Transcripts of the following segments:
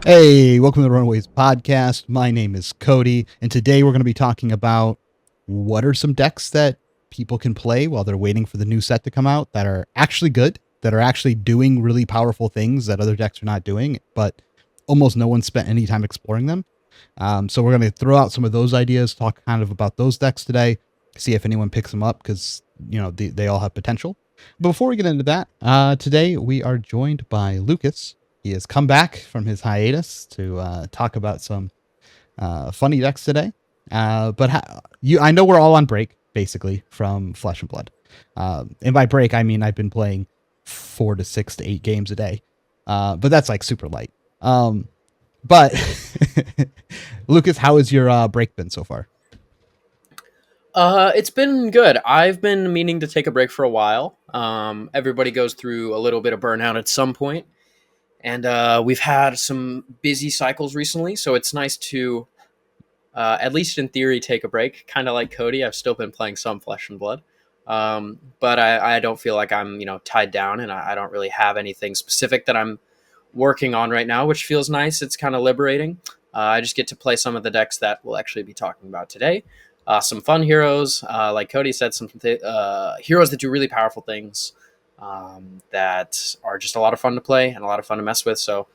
Hey, welcome to the Runaways podcast. My name is Cody, and today we're going to be talking about what are some decks that people can play while they're waiting for the new set to come out that are actually good, that are actually doing really powerful things that other decks are not doing, but almost no one spent any time exploring them. So we're going to throw out some of those ideas, talk kind of about those decks today, see if anyone picks them up because, they all have potential. But before we get into that, today we are joined by Lucas. He has come back from his hiatus to talk about some funny decks today. I know we're all on break, basically, from Flesh and Blood. And by break, I mean I've been playing 4 to 6 to 8 games a day. But that's like super light. But Lucas, how has your break been so far? It's been good. I've been meaning to take a break for a while. Everybody goes through a little bit of burnout at some point, and we've had some busy cycles recently, so it's nice to, at least in theory, take a break. Kind of like Cody, I've still been playing some Flesh and Blood, but I don't feel like I'm tied down, and I don't really have anything specific that I'm working on right now, which feels nice. It's kind of liberating. I just get to play some of the decks that we'll actually be talking about today. Some fun heroes, like Cody said, some heroes that do really powerful things that are just a lot of fun to play and a lot of fun to mess with. So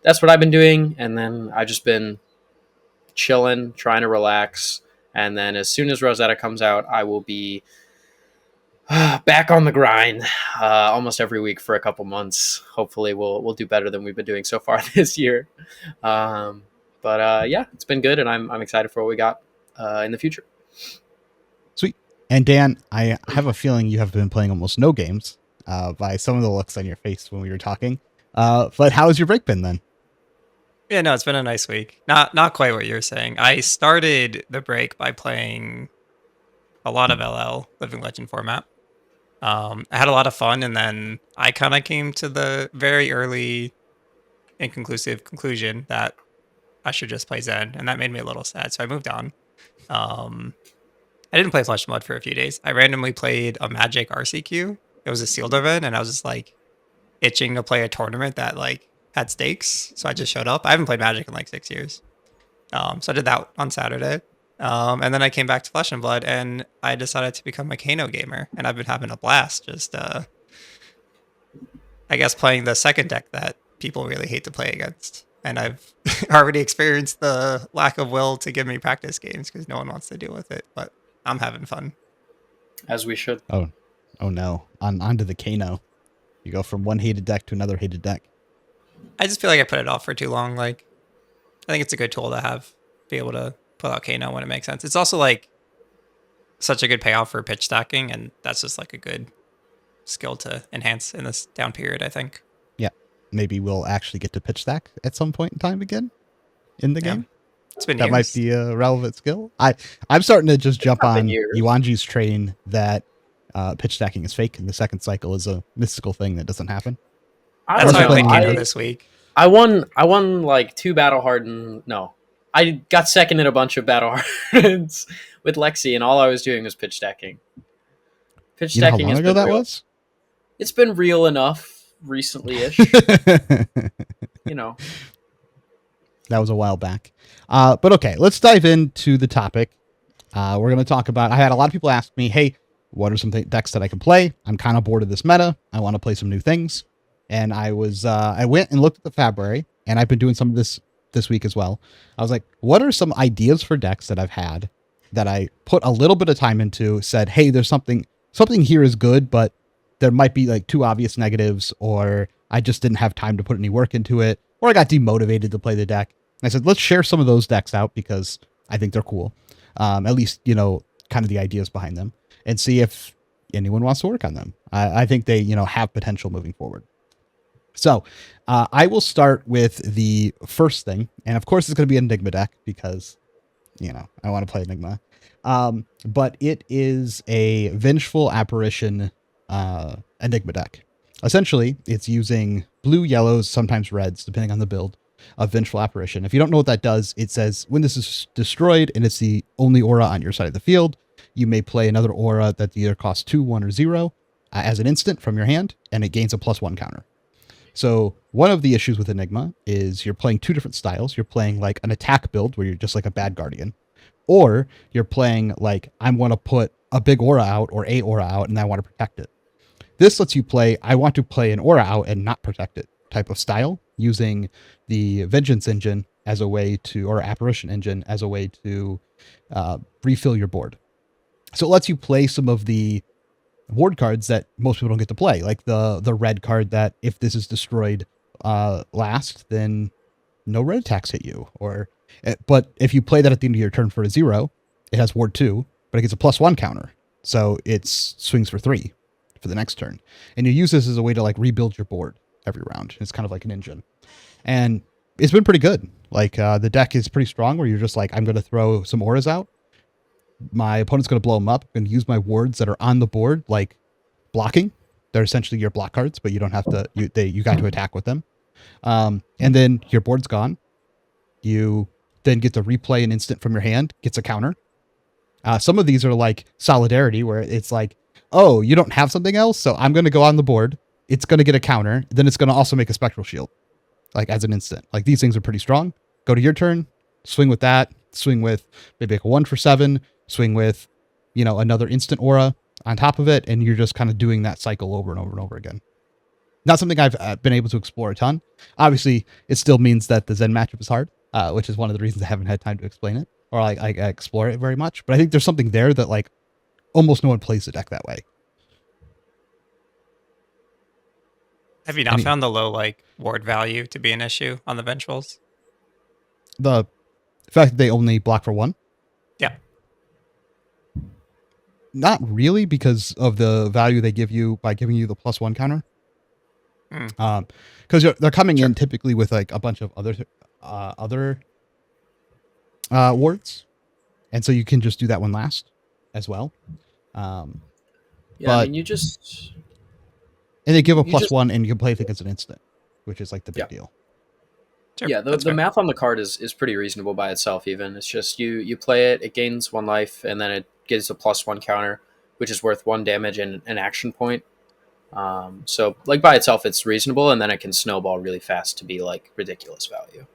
that's what I've been doing. And then I've just been chilling, trying to relax. And then as soon as Rosetta comes out, I will be back on the grind almost every week for a couple months. Hopefully we'll do better than we've been doing so far this year. Yeah, it's been good, and I'm excited for what we got in the future. Sweet. And Dan, I have a feeling you have been playing almost no games by some of the looks on your face when we were talking. But how has your break been then? Yeah, no, it's been a nice week. Not quite what you're saying. I started the break by playing a lot of LL, Living Legend format. I had a lot of fun, and then I kind of came to the very early inconclusive conclusion that I should just play Zen, and that made me a little sad, so I moved on. I didn't play Flesh and Blood for a few days. I randomly played a Magic RCQ. It was a sealed event, and I was just like itching to play a tournament that like had stakes, so I just showed up. I haven't played Magic in like 6 years. So I did that on Saturday. And then I came back to Flesh and Blood, and I decided to become a Kano gamer, and I've been having a blast. Just, I guess, playing the second deck that people really hate to play against. And I've already experienced the lack of will to give me practice games because no one wants to deal with it. But I'm having fun. As we should. Oh no! Onto the Kano. You go from one hated deck to another hated deck. I just feel like I put it off for too long. Like, I think it's a good tool to have, be able to pull out Kano when it makes sense. It's also like such a good payoff for pitch stacking, and that's just like a good skill to enhance in this down period, I think. Yeah, maybe we'll actually get to pitch stack at some point in time again in the game. It's been that years. Might be a relevant skill. I'm starting to just jump on years. Yuanji's train that pitch stacking is fake, and the second cycle is a mystical thing that doesn't happen. That's how I played Kano this week. I won like 2 battle hardened. No, I got second in a bunch of battle hardens with Lexi, and all I was doing was pitch stacking. Pitch You know how stacking long has ago been that real. was? It's been real enough recently-ish. That was a while back. But okay, let's dive into the topic. We're going to talk about, I had a lot of people ask me, hey, what are some decks that I can play? I'm kind of bored of this meta. I want to play some new things. And I went and looked at the February, and I've been doing some of this week as well. I was like, what are some ideas for decks that I've had that I put a little bit of time into, said, hey, there's something here is good, but there might be like 2 obvious negatives, or I just didn't have time to put any work into it, or I got demotivated to play the deck. And I said, let's share some of those decks out because I think they're cool. At least, kind of the ideas behind them, and see if anyone wants to work on them. I think they, have potential moving forward. So I will start with the first thing. And of course, it's going to be an Enigma deck because, I want to play Enigma. But it is a Vengeful Apparition Enigma deck. Essentially, it's using blue, yellows, sometimes reds, depending on the build, of Vengeful Apparition. If you don't know what that does, it says when this is destroyed and it's the only aura on your side of the field, you may play another aura that either costs 2, 1, or 0 as an instant from your hand, and it gains a +1 counter. So one of the issues with Enigma is you're playing two different styles. You're playing like an attack build where you're just like a bad guardian, or you're playing like I want to put a big aura out or a aura out and I want to protect it. This lets you play I want to play an aura out and not protect it type of style, using the Vengeance engine as a way to, or Apparition engine as a way to refill your board. So it lets you play some of the ward cards that most people don't get to play, like the red card that if this is destroyed last, then no red attacks hit you. Or but if you play that at the end of your turn for a 0, it has ward 2, but it gets a +1 counter, so it swings for 3 for the next turn. And you use this as a way to like rebuild your board every round. It's kind of like an engine, and it's been pretty good. Like the deck is pretty strong, where you're just like, I'm going to throw some auras out. My opponent's going to blow them up. I'm going to use my wards that are on the board, like blocking. They're essentially your block cards, but you don't have to. You got to attack with them. And then your board's gone. You then get to replay an instant from your hand. Gets a counter. Some of these are like Solidarity, where it's like, oh, you don't have something else, so I'm going to go on the board. It's going to get a counter. Then it's going to also make a Spectral Shield, like as an instant. Like these things are pretty strong. Go to your turn, swing with that. Swing with maybe like a 1 for 7. Swing with, another instant aura on top of it, and you're just kind of doing that cycle over and over and over again. Not something I've been able to explore a ton. Obviously, it still means that the Zen matchup is hard, which is one of the reasons I haven't had time to explain it or I explore it very much. But I think there's something there that like almost no one plays the deck that way. Have you not found the low like ward value to be an issue on the Vengeful's? The fact that they only block for 1? Yeah. Not really, because of the value they give you by giving you the +1 counter. Because they're coming in typically with like a bunch of other wards, and so you can just do that one last as well. Yeah, but, I mean, and they give a +1, and you can play if it gets an instant, which is like the big deal. Sure, yeah, the math on the card is pretty reasonable by itself. Even it's just you play it, it gains 1 life, and then it gives a +1 counter, which is worth 1 damage and an action point. So like by itself, it's reasonable, and then it can snowball really fast to be like ridiculous value.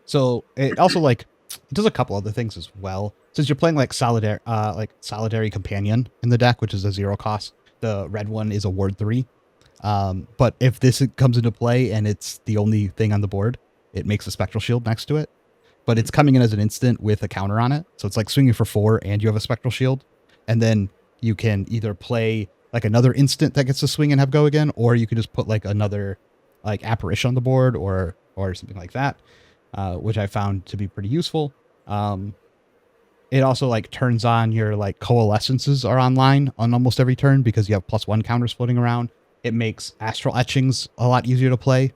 So it also like it does a couple other things as well. Since you're playing like Solidary Companion in the deck, which is a 0 cost, the red one is a ward 3. But if this comes into play and it's the only thing on the board, it makes a Spectral Shield next to it. But it's coming in as an instant with a counter on it. So it's like swinging for 4 and you have a Spectral Shield. And then you can either play like another instant that gets to swing and have go again, or you can just put like another like Apparition on the board or something like that, which I found to be pretty useful. It also like turns on your like Coalescences are online on almost every turn because you have +1 counters floating around. It makes Astral Etchings a lot easier to play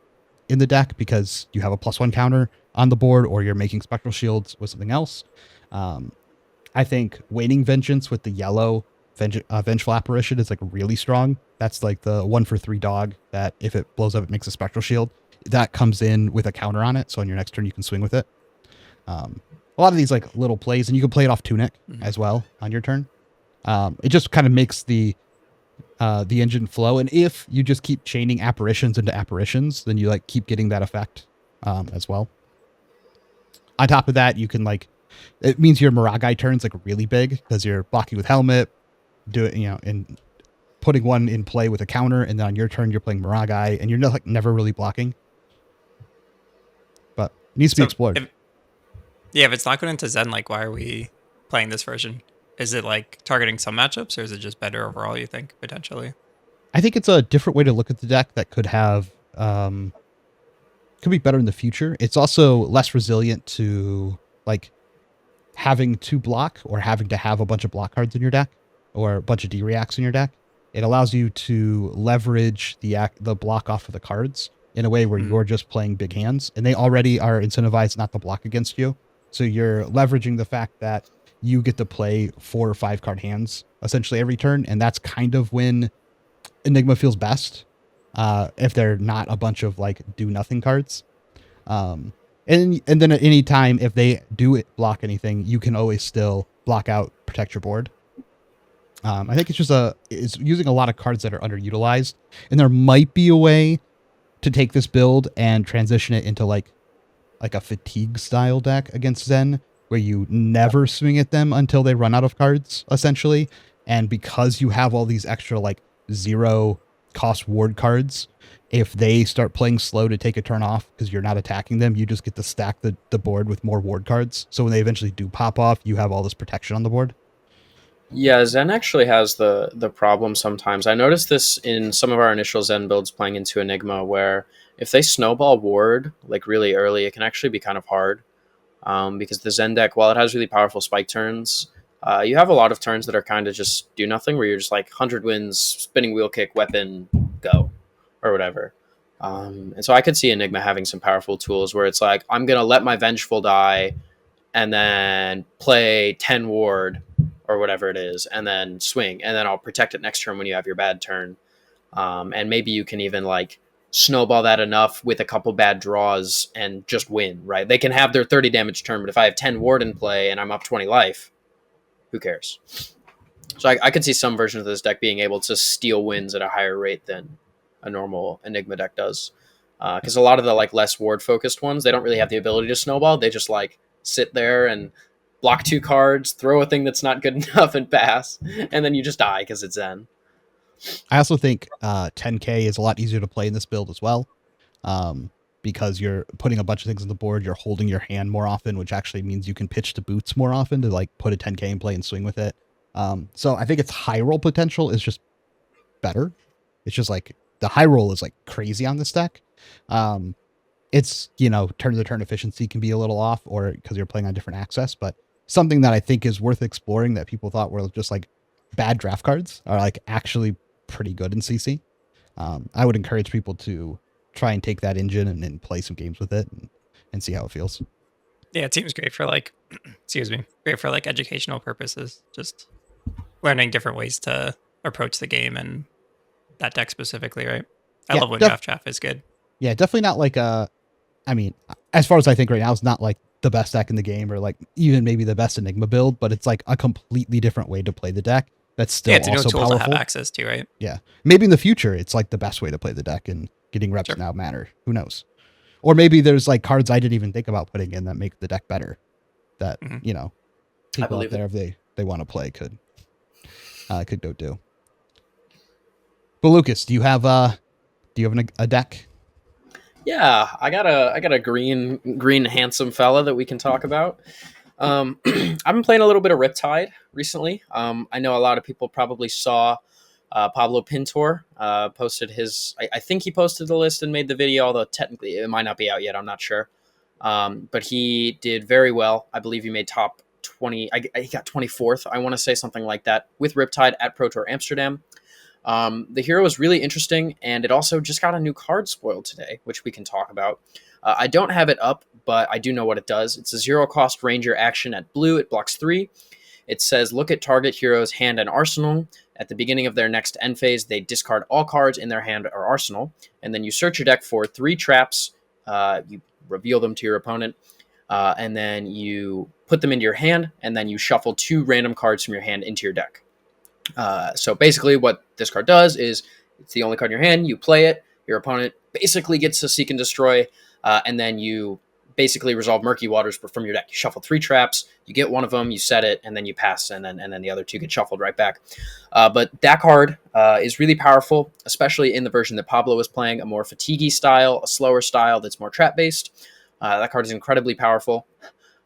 in the deck because you have a +1 counter on the board, or you're making Spectral Shields with something else. I think Waning Vengeance with the yellow Vengeful Apparition is like really strong. That's like the 1 for 3 dog that if it blows up, it makes a Spectral Shield. That comes in with a counter on it, so on your next turn you can swing with it. A lot of these like little plays, and you can play it off Tunic as well on your turn. It just kind of makes the engine flow, and if you just keep chaining apparitions into apparitions, then you like keep getting that effect as well. On top of that, you can like, it means your Miragai turn's like really big because you're blocking with Helmet, and putting one in play with a counter, and then on your turn you're playing Miragai, and you're never really blocking. But it needs to be explored. If it's not going into Zen, like why are we playing this version? Is it like targeting some matchups, or is it just better overall, you think, potentially? I think it's a different way to look at the deck that could have could be better in the future. It's also less resilient to like having to block or having to have a bunch of block cards in your deck or a bunch of D-reacts in your deck. It allows you to leverage the block off of the cards in a way where you're just playing big hands, and they already are incentivized not to block against you. So you're leveraging the fact that you get to play 4 or 5 card hands essentially every turn, and that's kind of when Enigma feels best, if they're not a bunch of like do nothing cards. And then at any time, if they do block anything, you can always still block out, protect your board. I think it's using a lot of cards that are underutilized, and there might be a way to take this build and transition it into like a fatigue style deck against Zen, where you never swing at them until they run out of cards, essentially. And because you have all these extra like 0 cost ward cards, if they start playing slow to take a turn off because you're not attacking them, you just get to stack the board with more ward cards. So when they eventually do pop off, you have all this protection on the board. Yeah, Zen actually has the problem sometimes. I noticed this in some of our initial Zen builds playing into Enigma, where if they snowball ward like really early, it can actually be kind of hard. Because the Zen deck, while it has really powerful spike turns, you have a lot of turns that are kind of just do nothing, where you're just like 100 wins, spinning wheel kick, weapon, go, or whatever. And so I could see Enigma having some powerful tools where it's like, I'm going to let my Vengeful die and then play 10 ward or whatever it is, and then swing, and then I'll protect it next turn when you have your bad turn. And maybe you can even like snowball that enough with a couple bad draws and just win, right? They can have their 30 damage turn, but if I have 10 ward in play and I'm up 20 life, who cares? So I could see some version of this deck being able to steal wins at a higher rate than a normal Enigma deck does. Because a lot of the like less ward focused ones, they don't really have the ability to snowball. They just like sit there and block 2 cards, throw a thing that's not good enough and pass, and then you just die because it's Zen. I also think 10k is a lot easier to play in this build as well, because you're putting a bunch of things on the board. You're holding your hand more often, which actually means you can pitch to boots more often to like put a 10k in play and swing with it. So I think its high roll potential is just better. It's just like the high roll is like crazy on this deck. It's, you know, turn to turn efficiency can be a little off, or because you're playing on different access, but something that I think is worth exploring that people thought were just like bad draft cards are like actually pretty good in CC. I would encourage people to try and take that engine and play some games with it and see how it feels. Yeah, it seems great for like, excuse me, great for like educational purposes. Just learning different ways to approach the game and that deck specifically, right? I Yeah, love when draft is good. Yeah, definitely not like I mean, as far as I think right now, it's not like the best deck in the game or like even maybe the best Enigma build, but it's like a completely different way to play the deck. That's still it's also a new tool powerful to have access to, right? Yeah, maybe in the future it's like the best way to play the deck, and getting reps now matter. Who knows? Or maybe there's like cards I didn't even think about putting in that make the deck better. That you know, people out there if they want to play could go do. But Lucas, do you have a deck? Yeah, I got a green handsome fella that we can talk about. I've been playing a little bit of Riptide recently. I know a lot of people probably saw Pablo Pintor posted his. I think he posted the list and made the video, although technically it might not be out yet. I'm not sure. But he did very well. I believe he made top 20. He got 24th. I want to say something like that with Riptide at Pro Tour Amsterdam. The hero is really interesting, and it also just got a new card spoiled today, which we can talk about. I don't have it up, but I do know what it does. It's a 0-cost ranger action at blue. It blocks 3. It says, look at target hero's hand and arsenal. At the beginning of their next end phase, they discard all cards in their hand or arsenal, and then you search your deck for 3 traps. You reveal them to your opponent, and then you put them into your hand, and then you shuffle 2 random cards from your hand into your deck. So basically what this card does is it's the only card in your hand. You play it. Your opponent basically gets to seek and destroy, and then you basically resolve Murky Waters from your deck. You shuffle 3 traps. You get one of them. You set it, and then you pass, and then the other 2 get shuffled right back. But that card is really powerful, especially in the version that Pablo was playing, a more fatiguey style, a slower style that's more trap based. That card is incredibly powerful.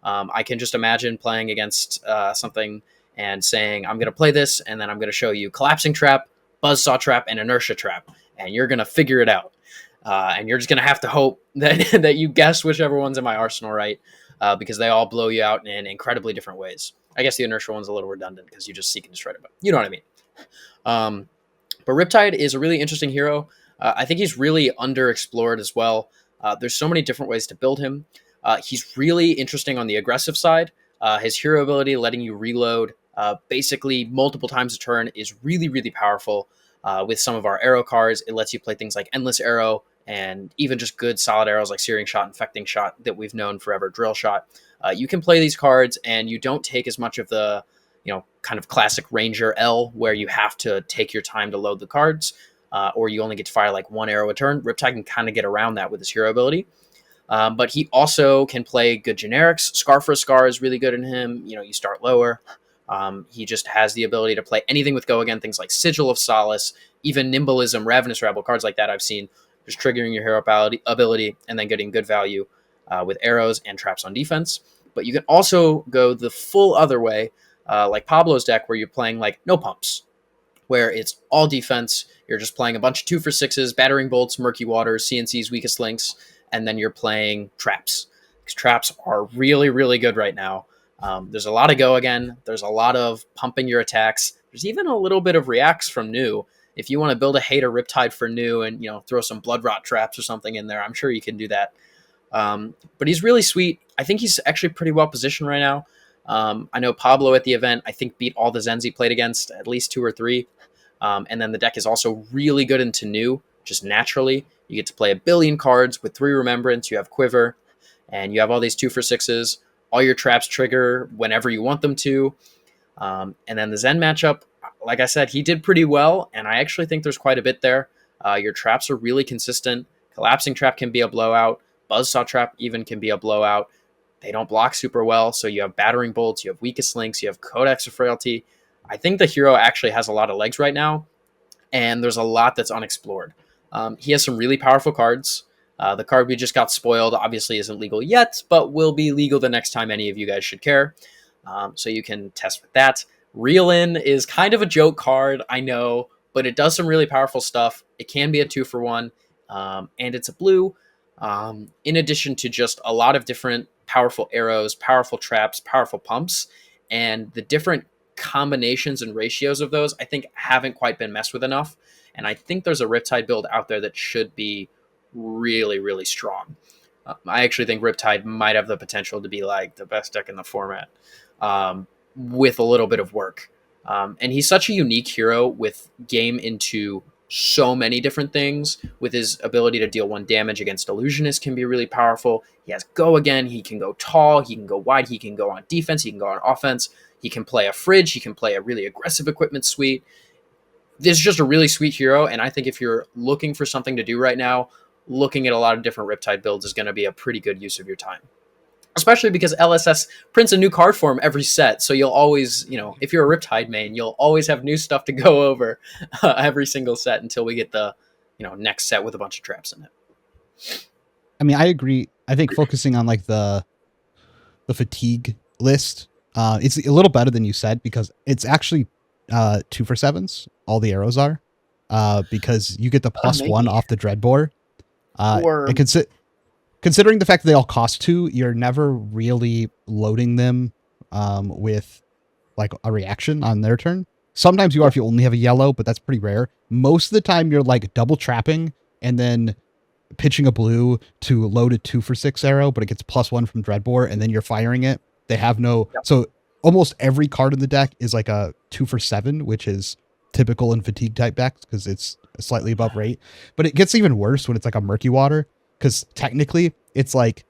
I can just imagine playing against something and saying, I'm going to play this, and then I'm going to show you Collapsing Trap, Buzzsaw Trap, and Inertia Trap, and you're going to figure it out. And you're just going to have to hope that that you guess whichever one's in my arsenal right, because they all blow you out in incredibly different ways. I guess the Inertia one's a little redundant because you just seek and destroy it, but you know what I mean. But Riptide is a really interesting hero. I think he's really underexplored as well. There's so many different ways to build him. He's really interesting on the aggressive side. His hero ability, letting you reload basically multiple times a turn, is really, really powerful. With some of our arrow cards, it lets you play things like Endless Arrow and even just good solid arrows like Searing Shot, Infecting Shot that we've known forever, Drill Shot. You can play these cards and you don't take as much of the, kind of classic Ranger L where you have to take your time to load the cards. or you only get to fire like one arrow a turn. Riptide can kind of get around that with his hero ability. But he also can play good generics. Scar for a Scar is really good in him. You know, you start lower. He just has the ability to play anything with Go Again, things like Sigil of Solace, even Nimbalism, Ravenous Rebel, cards like that I've seen just triggering your hero ability and then getting good value with arrows and traps on defense. But you can also go the full other way, like Pablo's deck, where you're playing like no pumps, where it's all defense. You're just playing a bunch of 2-for-6s, battering bolts, murky waters, CNCs, weakest links, and then you're playing traps. Because traps are really, really good right now. There's a lot of Go Again. There's a lot of pumping your attacks. There's even a little bit of reacts from new. If you want to build a Hater Riptide for new and, you know, throw some Blood Rot traps or something in there, I'm sure you can do that. But he's really sweet. I think he's actually pretty well positioned right now. I know Pablo at the event, I think, beat all the Zens he played against, at least 2 or 3. And then the deck is also really good into new, just naturally. You get to play a billion cards with 3 Remembrance. You have Quiver, and you have all these 2-for-6s. All your traps trigger whenever you want them to. And then the Zen matchup, like I said, he did pretty well, and I actually think there's quite a bit there. Your traps are really consistent. Collapsing Trap can be a blowout. Buzzsaw Trap even can be a blowout. They don't block super well, so you have Battering Bolts, you have Weakest Links, you have Codex of Frailty. I think the hero actually has a lot of legs right now, and there's a lot that's unexplored. He has some really powerful cards. The card we just got spoiled obviously isn't legal yet, but will be legal the next time any of you guys should care. So you can test with that. Reel In is kind of a joke card, I know, but it does some really powerful stuff. It can be a 2-for-1, and it's a blue. In addition to just a lot of different powerful arrows, powerful traps, powerful pumps, and the different combinations and ratios of those, I think, haven't quite been messed with enough. And I think there's a Riptide build out there that should be really, really strong. I actually think Riptide might have the potential to be like the best deck in the format with a little bit of work. And he's such a unique hero with game into so many different things. With his ability to deal 1 damage against Illusionist can be really powerful. He has Go Again. He can go tall. He can go wide. He can go on defense. He can go on offense. He can play a Fridge. He can play a really aggressive equipment suite. This is just a really sweet hero, and I think if you're looking for something to do right now, looking at a lot of different Riptide builds is going to be a pretty good use of your time. Especially because LSS prints a new card form every set, so you'll always, you know, if you're a Riptide main, you'll always have new stuff to go over every single set until we get the, you know, next set with a bunch of traps in it. I mean, I agree. I think focusing on like the fatigue list, it's a little better than you said, because it's actually 2-for-7s. All the arrows are, because you get the +1 off the Dreadbore. And considering the fact that they all cost 2, you're never really loading them with like a reaction on their turn. Sometimes you are if you only have a yellow, but that's pretty rare. Most of the time you're like double trapping and then pitching a blue to load a 2-for-6 arrow, but it gets +1 from Dreadbore, and then you're firing it. They have no... Yep. So almost every card in the deck is like a 2-for-7, which is typical in fatigue type decks because it's slightly above rate. But it gets even worse when it's like a Murky Water, because technically it's like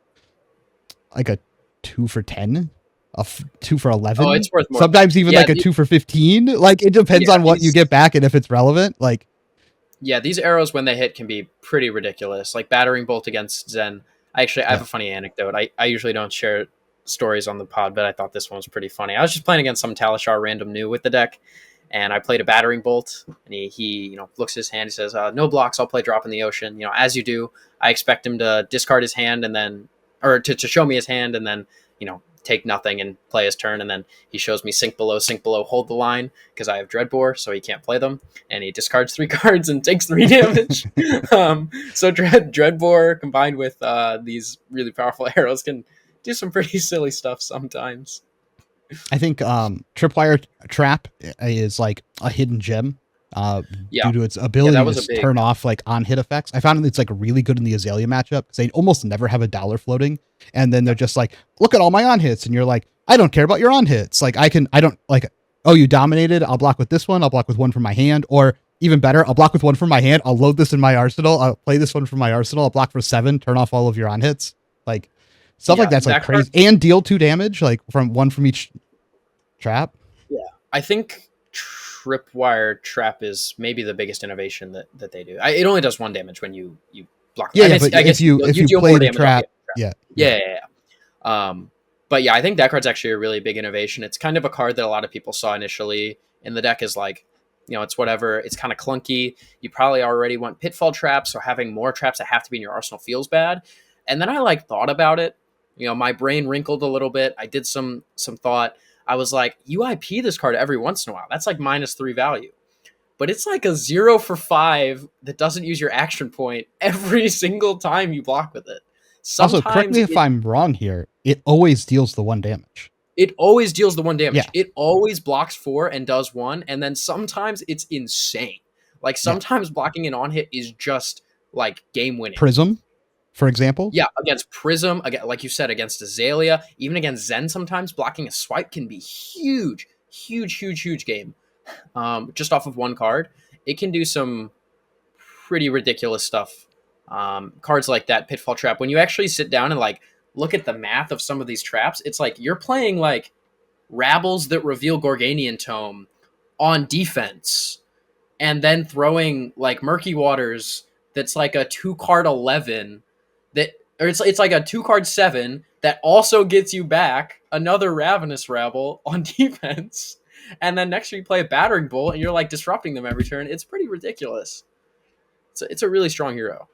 a 2-for-10, a 2-for-11. Oh, it's worth more. Sometimes even like a 2-for-15. Like it depends on what you get back and if it's relevant. Like, yeah, these arrows when they hit can be pretty ridiculous. Like Battering Bolt against Zen. I have a funny anecdote. I usually don't share stories on the pod, but I thought this one was pretty funny. I was just playing against some Talishar random new with the deck, and I played a Battering Bolt, and he you know, looks at his hand, he says, no blocks, I'll play Drop in the Ocean. You know, as you do, I expect him to discard his hand and then, or to show me his hand and then, you know, take nothing and play his turn. And then he shows me Sink Below, hold the line, because I have Dreadbore, so he can't play them. And he discards 3 cards and takes 3 damage. So Dreadbore combined with these really powerful arrows can do some pretty silly stuff sometimes. I think Tripwire Trap is like a hidden gem due to its ability to turn off like on hit effects. I found it's like really good in the Azalea matchup because they almost never have a dollar floating, and then they're just like, look at all my on hits, and you're like, I don't care about your on hits. Like I don't like, oh, you dominated, I'll block with this one, I'll block with 1 from my hand, or even better, I'll block with 1 from my hand, I'll load this in my arsenal, I'll play this one from my arsenal, I'll block for 7, turn off all of your on hits. Like stuff like that's like crazy, and deal 2 damage like from 1 from each trap. Yeah, I think Tripwire Trap is maybe the biggest innovation that they do. It only does 1 damage when you block. Yeah, but if you deal play more the damage off trap, the yeah. But yeah, I think that card's actually a really big innovation. It's kind of a card that a lot of people saw initially in the deck is like, it's whatever. It's kind of clunky. You probably already want Pitfall Traps, so having more traps that have to be in your arsenal feels bad. And then I thought about it. My brain wrinkled a little bit. I did some thought. I was like, UIP this card every once in a while. That's like -3 value. But it's like a 0 for 5 that doesn't use your action point every single time you block with it. Also, correct me if I'm wrong here. It always deals the 1 damage. It always deals the 1 damage. Yeah. It always blocks 4 and does 1. And then sometimes it's insane. Like sometimes blocking an on hit is just like game winning. Prism, for example. Yeah, against Prism, like you said, against Azalea, even against Zen sometimes, blocking a swipe can be huge, huge, huge, huge game. Just off of 1 card. It can do some pretty ridiculous stuff. Cards like that, Pitfall Trap, when you actually sit down and like look at the math of some of these traps, it's like you're playing like Rabbles that reveal Gorganian Tome on defense, and then throwing like Murky Waters that's like a 2-card 11 or it's like a 2-card 7 that also gets you back another Ravenous Rabble on defense. And then next year you play a Battering Bolt and you're like disrupting them every turn. It's pretty ridiculous. It's a really strong hero.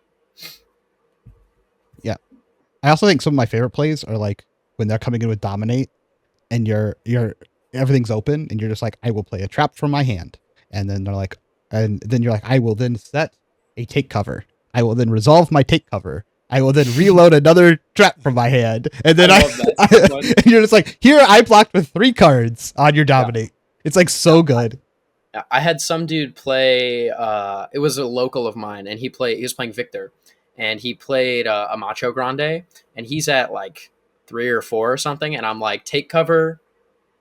Yeah. I also think some of my favorite plays are like when they're coming in with Dominate and you're everything's open and you're just like, I will play a trap from my hand. And then you're like, I will then set a take cover. I will then resolve my take cover. I will then reload another trap from my hand. And then and you're just like, here I blocked with 3 cards on your Dominate. Yeah. It's like so good. I had some dude play, it was a local of mine, and he was playing Victor, and he played a Macho Grande, and he's at like 3 or 4 or something, and I'm like, take cover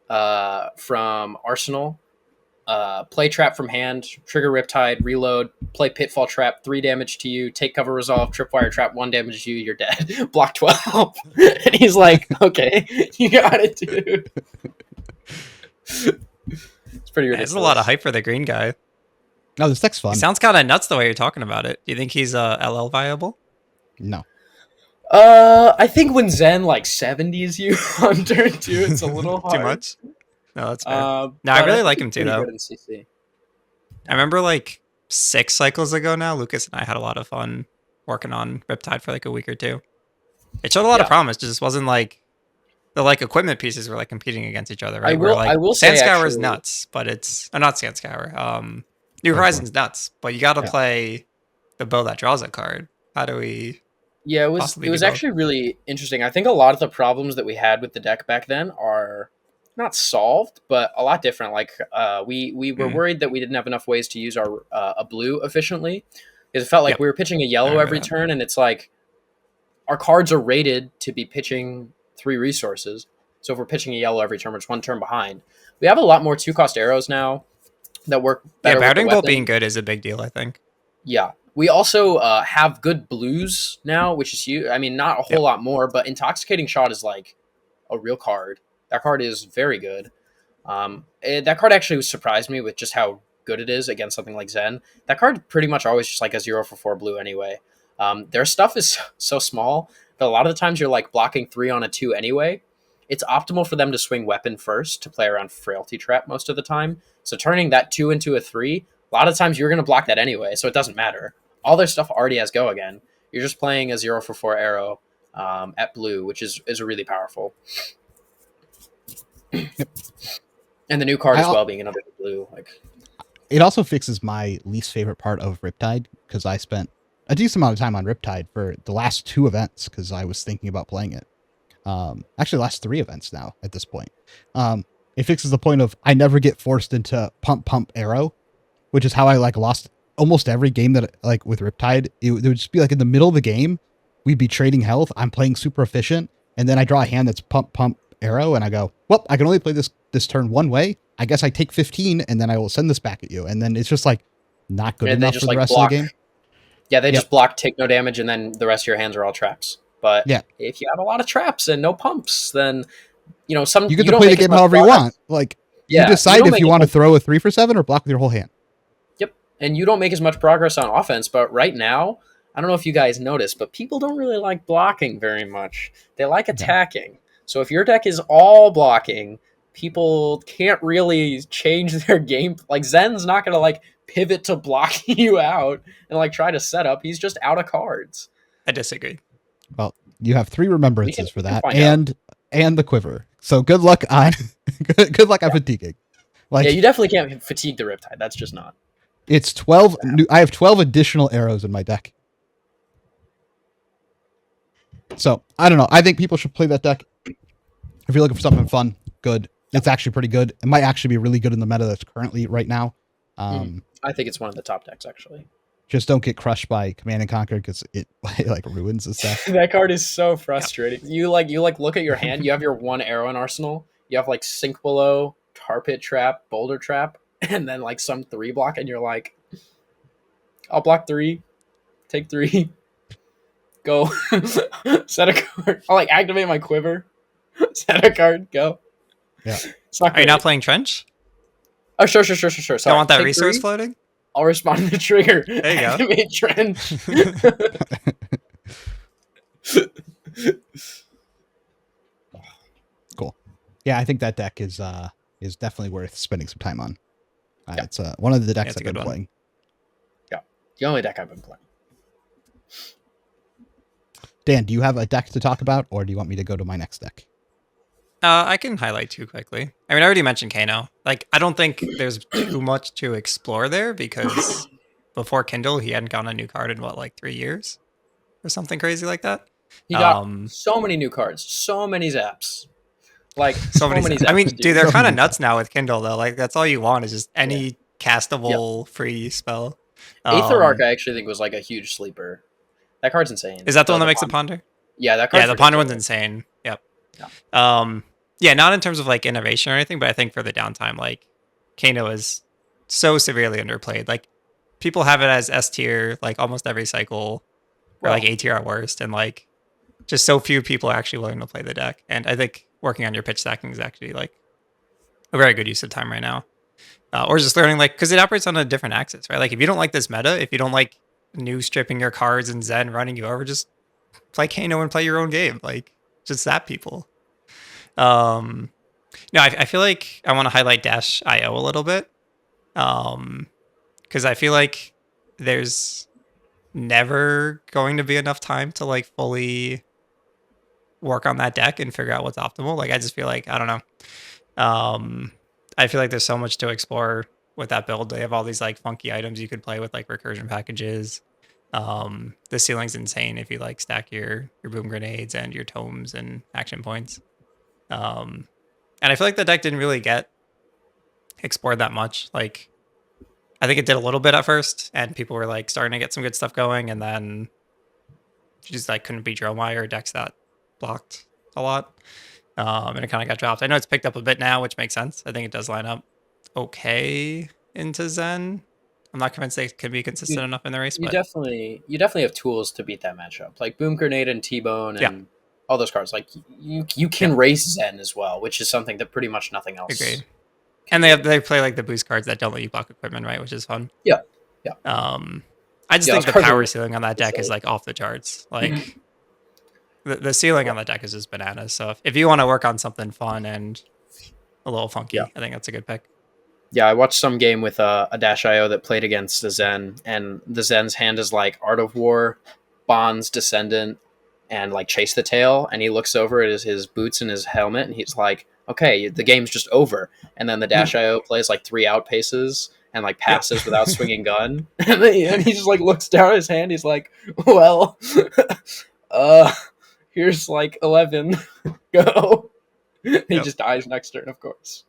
from Arsenal, play trap from hand, trigger Riptide, reload, play Pitfall Trap, 3 damage to you, take cover resolve, Tripwire Trap, 1 damage to you, you're dead. Block 12. And he's like, okay, you got it, dude. It's pretty ridiculous. There's a lot of hype for the green guy. No, this deck's fun. He sounds kind of nuts the way you're talking about it. Do you think he's LL viable? No. I think when Zen like 70s you on turn 2, it's a little hard. Too much? No, that's fair. No, I really like him too, though. I remember like 6 cycles ago now, Lucas and I had a lot of fun working on Riptide for like a week or 2. It showed a lot of promise. It just wasn't like the like equipment pieces were like competing against each other, right? I will say Sandscour is nuts, but it's not Sandscour. New Horizons nuts, but you got to play the bow that draws a card. How do we? Yeah, it was actually really interesting. I think a lot of the problems that we had with the deck back then are not solved, but a lot different. Like we were worried that we didn't have enough ways to use our a blue efficiently, because it felt like we were pitching a yellow every turn, and it's like our cards are rated to be pitching 3 resources. So if we're pitching a yellow every turn, we're just 1 turn behind. We have a lot more 2-cost arrows now that work better. Yeah, Battering Bolt being good is a big deal, I think. Yeah. We also have good blues now, which is huge. I mean, not a whole lot more, but Intoxicating Shot is like a real card. That card is very good. That card actually surprised me with just how good it is against something like Zen. That card pretty much always just like a 0 for 4 blue anyway. Their stuff is so small, but a lot of the times you're like blocking 3 on a 2 anyway. It's optimal for them to swing weapon first to play around Frailty Trap most of the time. So turning that 2 into a 3, a lot of times you're going to block that anyway, so it doesn't matter. All their stuff already has go again. You're just playing a 0 for 4 arrow at blue, which is really powerful. And the new card as well being another blue. It also fixes my least favorite part of Riptide, because I spent a decent amount of time on Riptide for the last 2 events because I was thinking about playing it. Actually, the last 3 events now at this point. It fixes the point of I never get forced into pump arrow, which is how I like lost almost every game that like with Riptide. It would just be like in the middle of the game, we'd be trading health. I'm playing super efficient, and then I draw a hand that's pump arrow, and I go, well, I can only play this turn one way. I guess I take 15, and then I will send this back at you. And then it's just like not good enough for the rest of the game. Yeah, they just block, take no damage, and then the rest of your hands are all traps. But if you have a lot of traps and no pumps, then you get to play the game however you want. Like you decide don't if make you as want to much- throw a 3 for 7 or block with your whole hand. Yep, and you don't make as much progress on offense. But right now, I don't know if you guys noticed, but people don't really like blocking very much. They like attacking. So if your deck is all blocking, people can't really change their game. Like Zen's not gonna like pivot to blocking you out and like try to set up. He's just out of cards. I disagree. Well, you have 3 remembrances for we can that, find out. and the quiver. So good luck on good luck on fatiguing. Like Yeah, you definitely can't fatigue the Riptide. That's just not. it's 12. I have 12 additional arrows in my deck. So I don't know. I think people should play that deck if you're looking for something fun. Good. It's actually pretty good. It might actually be really good in the meta that's currently right now. I think it's one of the top decks actually. Just don't get crushed by Command and Conquer because it like ruins the stuff. That card is so frustrating. You look at your hand. You have your one arrow in arsenal. You have like Sink Below, Tar Pit Trap, Boulder Trap, and then like some 3 block, and you're like, I'll block 3, take 3, go, set a card. I'll like activate my quiver, set a card, go. Yeah. It's not Are you great. not playing Trench? Oh, sure. Sorry, Don't want that take resource 3, floating? I'll respond to the trigger. There you go. Activate Trench. Cool. Yeah, I think that deck is definitely worth spending some time on. It's one of the decks it's a I've been good one. playing. The only deck I've been playing. Dan, do you have a deck to talk about, or do you want me to go to my next deck? I can highlight 2 quickly. I mean, I already mentioned Kano. Like, I don't think there's too much to explore there because before Kindle, he hadn't gotten a new card in like 3 years or something crazy like that. He got so many new cards, so many zaps. Like So many. zaps. I mean, dude, they're So kind of many nuts now with Kindle though. Like, that's all you want is just any castable free spell. Aether Arc, I actually think was like a huge sleeper. That card's insane. Is that the one that makes it ponder? Yeah, that card. Yeah, the ponder one's insane. Yep. Yeah, not in terms of like innovation or anything, but I think for the downtime, like Kano is so severely underplayed. Like people have it as S tier, like almost every cycle, or like A tier at worst, and like just so few people are actually willing to play the deck. And I think working on your pitch stacking is actually like a very good use of time right now. Or just learning, like, because it operates on a different axis, right? Like, if you don't like this meta, if you don't like new stripping your cards and Zen running you over, just play Kano and play your own game. Like, just zap people. No, I feel like I want to highlight Dash IO a little bit. Because I feel like there's never going to be enough time to, like, fully work on that deck and figure out what's optimal. Like, I just feel like, I don't know. I feel like there's so much to explore with that build. They have all these like funky items you could play with, like recursion packages. The ceiling's insane if you like stack your boom grenades and your tomes and action points. And I feel like the deck didn't really get explored that much. Like, I think it did a little bit at first, and people were like starting to get some good stuff going, and then you just like couldn't beat Dromai or decks that blocked a lot. And it kind of got dropped. I know it's picked up a bit now, which makes sense. I think it does line up okay into Zen. I'm not convinced they can be consistent enough in the race. You But definitely have tools to beat that matchup, like Boom Grenade and T-Bone and all those cards. Like you can race Zen as well, which is something that pretty much nothing else. Agreed. And they play like the boost cards that don't let you block equipment, right? Which is fun. Yeah. I just think the power ceiling on that deck is like off the charts. Like the ceiling on the deck is just bananas. So if you want to work on something fun and a little funky, I think that's a good pick. Yeah, I watched some game with a Dash IO that played against the Zen, and the Zen's hand is like Art of War, Bond's Descendant, and like Chase the Tail, and he looks over at his boots and his helmet, and he's like, okay, the game's just over. And then the Dash IO plays like 3 outpaces and like passes without swinging gun, and he just like looks down at his hand, he's like, well, here's like 11, go. He just dies next turn, of course.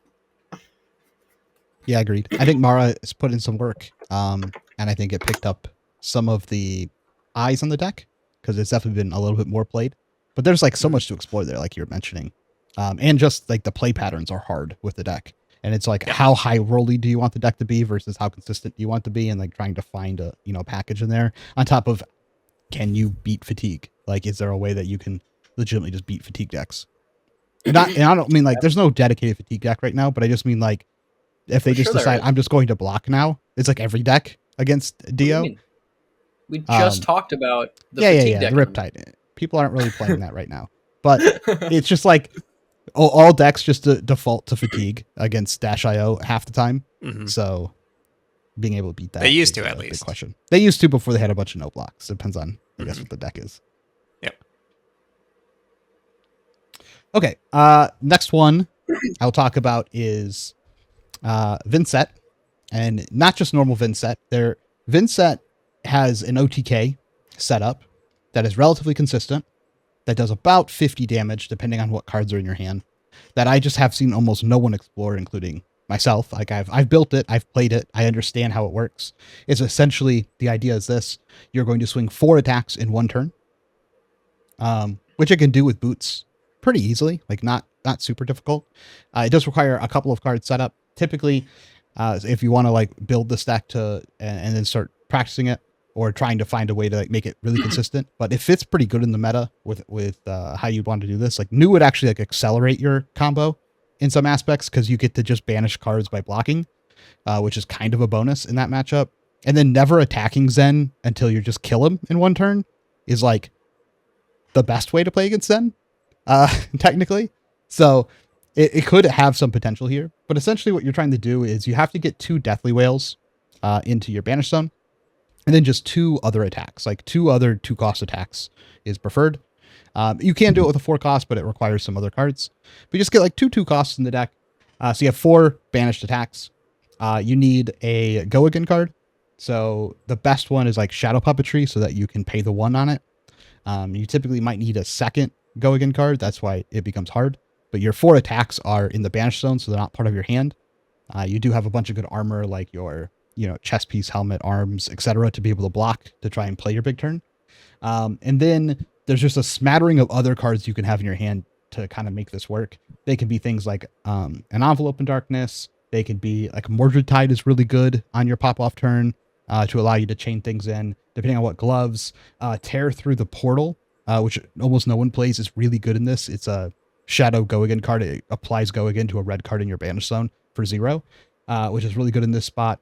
Yeah, agreed. I think Mara has put in some work, and I think it picked up some of the eyes on the deck because it's definitely been a little bit more played. But there's like so much to explore there, like you were mentioning, and just like the play patterns are hard with the deck, and it's like how high rolly do you want the deck to be versus how consistent do you want it to be, and like trying to find a package in there. On top of, can you beat fatigue? Like, is there a way that you can legitimately just beat fatigue decks? And I don't mean like there's no dedicated fatigue deck right now, but I just mean like if they For just sure there decide is. I'm just going to block now. It's like every deck against What do you Dio. mean? We just Um, talked about the yeah, fatigue the deck. in the Riptide. People aren't really playing that right now, but it's just like all decks just default to fatigue against Dash IO half the time. Hmm. So being able to beat that They used is to, at a big least. question. They used to before they had a bunch of no blocks. It depends on, I guess, Mhm. what the deck is. Yep. Okay. Next one I'll talk about is Vincet, and not just normal Vincet. Vincet has an OTK setup that is relatively consistent, that does about 50 damage depending on what cards are in your hand, that I just have seen almost no one explore, including myself. Like I've built it, I've played it, I understand how it works. It's essentially, the idea is this: you're going to swing 4 attacks in one turn, which I can do with boots pretty easily, like not super difficult. It does require a couple of card setup. Typically, if you want to like build this deck and then start practicing it or trying to find a way to like make it really consistent, but it fits pretty good in the meta with how you'd want to do this. Like New would actually like accelerate your combo in some aspects because you get to just banish cards by blocking, which is kind of a bonus in that matchup. And then never attacking Zen until you just kill him in one turn is like the best way to play against Zen, technically. So it could have some potential here. But essentially what you're trying to do is you have to get 2 Deathly Whales into your Banish Zone, and then just 2 other attacks. Like 2 other 2-cost attacks is preferred. You can do it with a 4-cost, but it requires some other cards. But you just get like 2 2-costs in the deck. So you have 4 banished attacks. You need a Go Again card. So the best one is like Shadow Puppetry, so that you can pay the 1 on it. You typically might need a second Go Again card. That's why it becomes hard. But your 4 attacks are in the Banish Zone, so they're not part of your hand. You do have a bunch of good armor, like your chest piece, helmet, arms, etc., to be able to block to try and play your big turn. And then there's just a smattering of other cards you can have in your hand to kind of make this work. They can be things like an Envelope in Darkness. They could be like Mordred Tide is really good on your pop-off turn to allow you to chain things in, depending on what gloves. Tear Through the Portal, which almost no one plays, is really good in this. It's a Shadow Go Again card. It applies Go Again to a red card in your Banish Zone for 0, which is really good in this spot.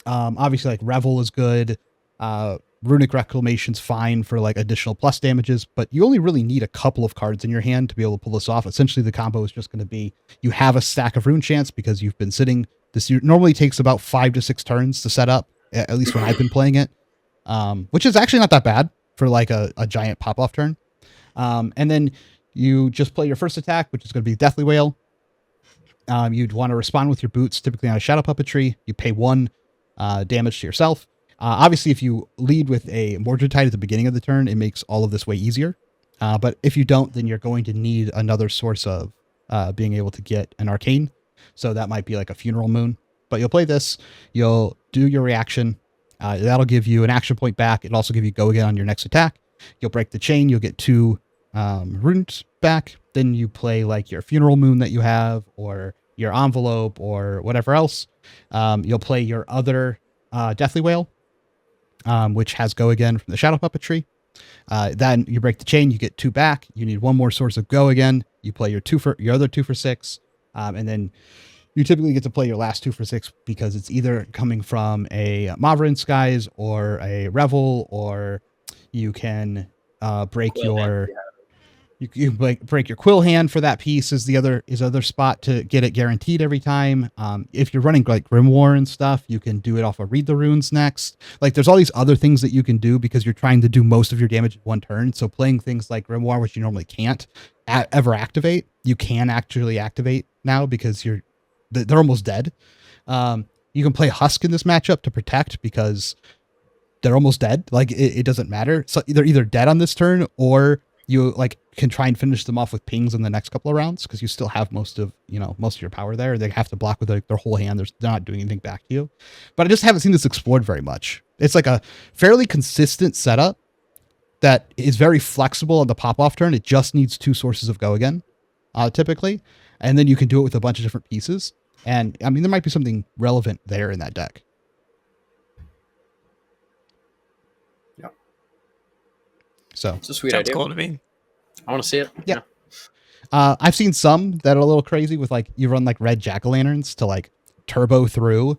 Obviously, like Revel is good. Runic Reclamation's fine for like additional plus damages, but you only really need a couple of cards in your hand to be able to pull this off. Essentially, the combo is just going to be you have a stack of Rune Chants because you've been sitting. This normally takes about 5 to 6 turns to set up, at least when I've been playing it, which is actually not that bad for like a giant pop-off turn. And then you just play your first attack, which is going to be Deathly Whale. You'd want to respond with your boots, typically on a Shadow Puppetry. You pay 1 damage to yourself. Obviously, if you lead with a Mordred Tide at the beginning of the turn, it makes all of this way easier. But if you don't, then you're going to need another source of being able to get an Arcane. So that might be like a Funeral Moon. But you'll play this. You'll do your reaction. That'll give you an action point back. It'll also give you Go Again on your next attack. You'll break the chain. You'll get 2 runes back. Then you play like your Funeral Moon that you have, or your Envelope, or whatever else. You'll play your other Deathly Whale, which has Go Again from the Shadow Puppetry. Then you break the chain, you get 2 back. You need 1 more source of Go Again. You play your other 2 for 6, and then you typically get to play your last 2 for 6 because it's either coming from a Maverin Skies or a Revel, or you can break your. You break your Quill Hand for that piece is the other spot to get it guaranteed every time. If you're running like Grimoire and stuff, you can do it off of Read the Runes next. Like there's all these other things that you can do because you're trying to do most of your damage in one turn. So playing things like Grimoire, which you normally can't ever activate, you can actually activate now because they're almost dead. You can play Husk in this matchup to protect because they're almost dead. Like it doesn't matter. So they're either dead on this turn, or you like can try and finish them off with pings in the next couple of rounds because you still have most of your power there. They have to block with like their whole hand. They're not doing anything back to you. But I just haven't seen this explored very much. It's like a fairly consistent setup that is very flexible on the pop-off turn. It just needs 2 sources of Go Again, typically. And then you can do it with a bunch of different pieces. And I mean, there might be something relevant there in that deck. So It's a sweet Sounds idea. cool to me. I want to see it. Yeah. I've seen some that are a little crazy with like you run like red jack-o'-lanterns to like turbo through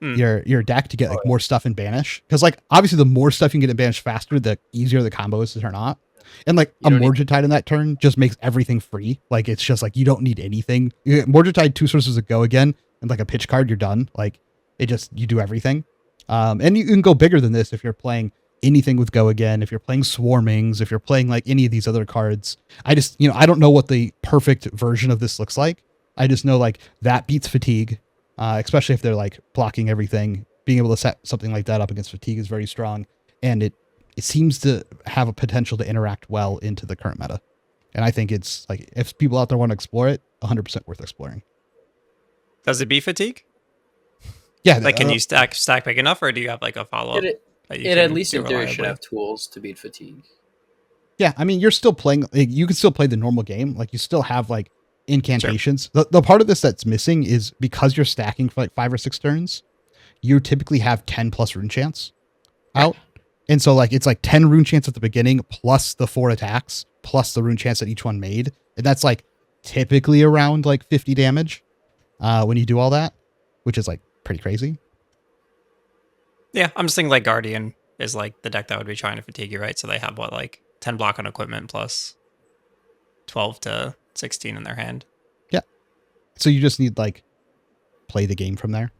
your deck to get like more stuff in banish, because like obviously the more stuff you can get in banish faster, the easier the combo is to turn on. And like a Mordred in that turn just makes everything free. Like it's just like you don't need anything. You get Mordred 2 sources of go again and like a pitch card, you're done. Like it just, you do everything. And you can go bigger than this if you're playing anything with go again, if you're playing swarmings, if you're playing like any of these other cards. I just, you know, I don't know what the perfect version of this looks like. I just know like that beats fatigue, especially if they're like blocking everything. Being able to set something like that up against fatigue is very strong, and it seems to have a potential to interact well into the current meta. And I think it's like, if people out there want to explore it, 100% worth exploring. Does it beat fatigue? Yeah. Like, can you stack big enough, or do you have like a follow-up? It at least in theory should have tools to beat fatigue. Yeah, I mean, you're still playing, like, you can still play the normal game. Like, you still have like incantations. Sure. The part of this that's missing is because you're stacking for like 5 or 6 turns, you typically have 10 plus rune chance out. And so like it's like 10 rune chance at the beginning plus the 4 attacks plus the rune chance that each one made. And that's like typically around like 50 damage when you do all that, which is like pretty crazy. Yeah, I'm just thinking like Guardian is like the deck that would be trying to fatigue you, right? So they have what, like 10 block on equipment plus 12 to 16 in their hand. Yeah. So you just need like play the game from there.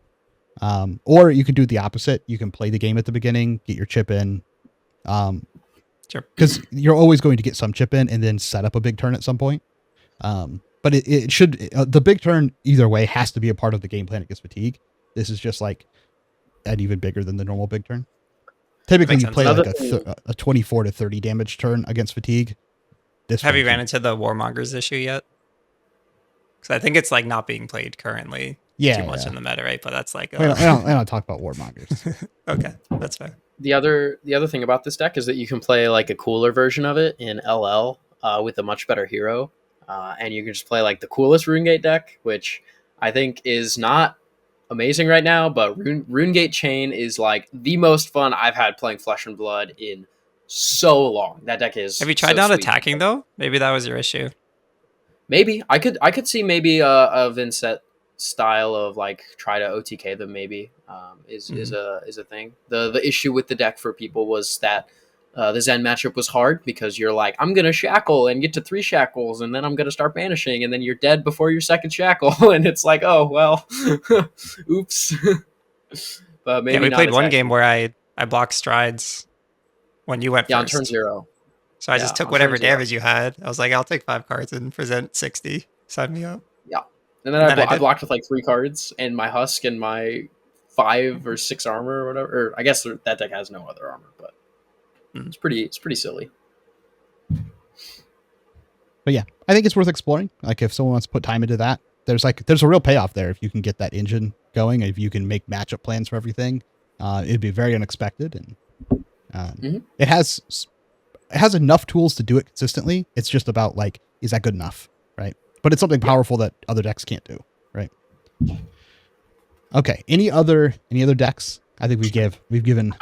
Or you can do the opposite. You can play the game at the beginning, get your chip in. Sure. Because you're always going to get some chip in and then set up a big turn at some point. But it should, the big turn either way has to be a part of the game plan against fatigue. This is just like an even bigger than the normal big turn. Typically you play like a 24 to 30 damage turn against fatigue. Have you ran into the Warmongers issue yet? Because I think it's like not being played currently. Too much in the meta, right? But that's like I don't talk about Warmongers. Okay, that's fair. The other thing about this deck is that you can play like a cooler version of it in LL with a much better hero, and you can just play like the coolest RuneGate deck, which I think is not amazing right now, but RuneGate Chain is like the most fun I've had playing Flesh and Blood in so long. That deck is. Have you tried not attacking though? Maybe that was your issue. Maybe I could see maybe a Vincet style of like try to OTK them maybe is a thing. The issue with the deck for people was that the Zen matchup was hard because you're like, I'm gonna shackle and get to 3 shackles and then I'm gonna start banishing and then you're dead before your second shackle and it's like, oh well, oops. But maybe we played one game where I blocked strides when you went first. On turn 0. So I just took whatever damage you had. I was like, I'll take 5 cards and present 60. Sign me up. Yeah. And then I blocked with like 3 cards and my Husk and my 5 or 6 armor or whatever. Or I guess that deck has no other armor, but it's pretty silly. But yeah, I think it's worth exploring. Like if someone wants to put time into that, there's a real payoff there if you can get that engine going. If you can make matchup plans for everything, it'd be very unexpected, and it has enough tools to do it consistently. It's just about like, is that good enough, right? But it's something powerful that other decks can't do, right? Okay. Any other decks? I think we've given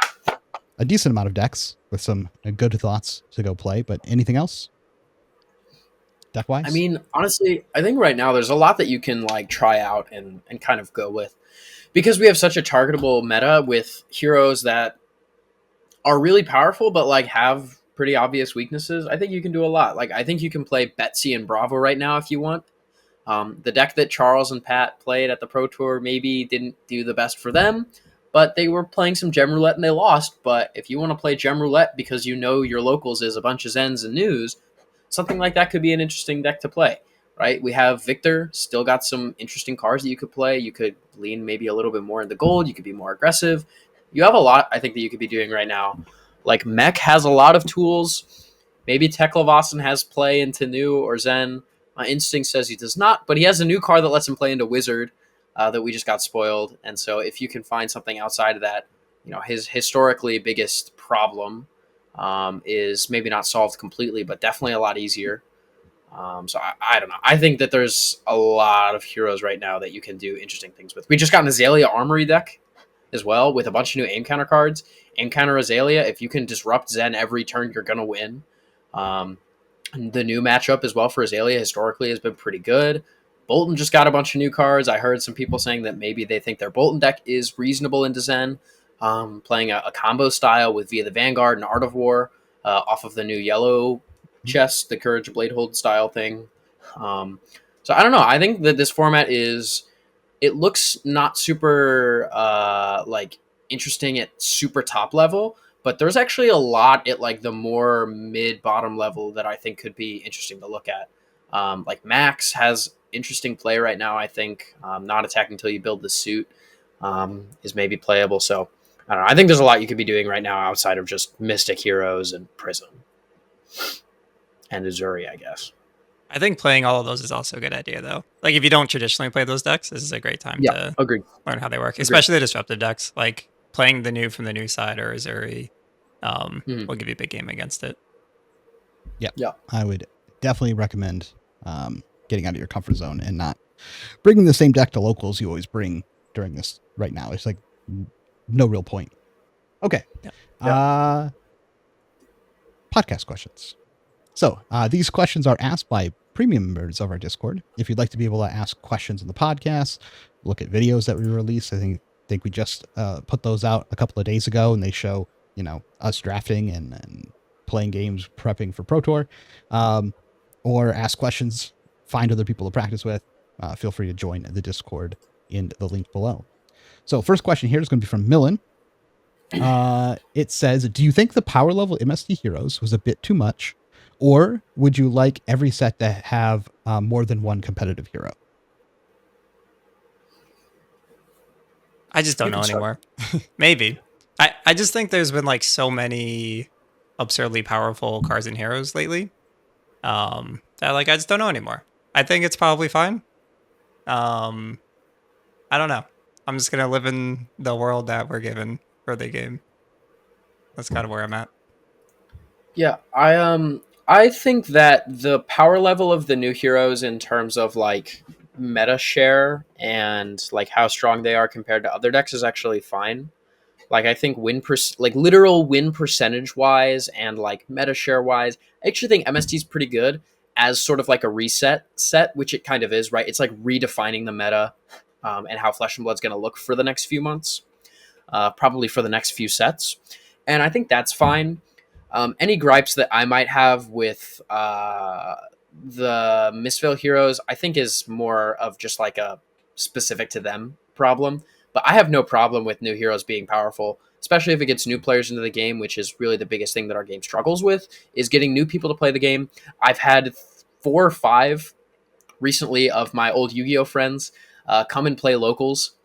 a decent amount of decks with some good thoughts to go play. But anything else, deck wise? I mean, honestly, I think right now there's a lot that you can like try out and kind of go with, because we have such a targetable meta with heroes that are really powerful, but like have pretty obvious weaknesses. I think you can do a lot. Like, I think you can play Betsy and Bravo right now if you want. The deck that Charles and Pat played at the Pro Tour maybe didn't do the best for them, but they were playing some Gem Roulette and they lost. But if you want to play Gem Roulette because you know your locals is a bunch of Zens and News, something like that could be an interesting deck to play, right? We have Victor, still got some interesting cards that you could play. You could lean maybe a little bit more in the gold. You could be more aggressive. You have a lot, I think, that you could be doing right now. Like, Mech has a lot of tools. Maybe Teklevasan has play into New or Zen. My instinct says he does not, but he has a new card that lets him play into Wizard that we just got spoiled. And so if you can find something outside of that, you know, his historically biggest problem is maybe not solved completely, but definitely a lot easier. So I don't know. I think that there's a lot of heroes right now that you can do interesting things with. We just got an Azalea Armory deck as well with a bunch of new aim counter cards. Aim counter Azalea, if you can disrupt Zen every turn, you're going to win. The new matchup as well for Azalea historically has been pretty good. Bolton just got a bunch of new cards. I heard some people saying that maybe they think their Bolton deck is reasonable into Zen, playing a combo style with Via the Vanguard and Art of War off of the new yellow chest, the Courage Blade Hold style thing. So I don't know. I think that this format it looks not super like interesting at super top level, but there's actually a lot at like the more mid bottom level that I think could be interesting to look at. Like Max has interesting play right now. I think not attacking until you build the suit is maybe playable. So I don't know. I think there's a lot you could be doing right now outside of just Mystic Heroes and Prism and Azuri, I guess. I think playing all of those is also a good idea, though. Like, if you don't traditionally play those decks, this is a great time to agreed. learn how they work, especially the disruptive decks. Like, playing the new from the new side or Azuri will give you a big game against it. Yeah. I would definitely recommend getting out of your comfort zone and not bringing the same deck to locals you always bring during this right now. It's like no real point. Okay. Podcast questions. So these questions are asked by premium members of our Discord. If you'd like to be able to ask questions in the podcast, look at videos that we release, I think we just put those out a couple of days ago, and they show, you know, us drafting and playing games, prepping for Pro Tour, or ask questions, find other people to practice with. Feel free to join the Discord in the link below. So first question here is going to be from Millen. It says, do you think the power level MST Heroes was a bit too much? Or would you like every set to have more than one competitive hero? I just don't know anymore. Maybe. I just think there's been like so many absurdly powerful cards and heroes lately that like I just don't know anymore. I think it's probably fine. I don't know. I'm just gonna live in the world that we're given for the game. That's kind of where I'm at. Yeah, I think that the power level of the new heroes in terms of like meta share and like how strong they are compared to other decks is actually fine. Like I think literal win percentage wise and like meta share wise, I actually think MST is pretty good as sort of like a reset set, which it kind of is, right? It's like redefining the meta and how Flesh and Blood's going to look for the next few months, probably for the next few sets, and I think that's fine. Any gripes that I might have with the Mistvale heroes, I think is more of just like a specific to them problem. But I have no problem with new heroes being powerful, especially if it gets new players into the game, which is really the biggest thing that our game struggles with, is getting new people to play the game. I've had 4 or 5 recently of my old Yu-Gi-Oh friends come and play locals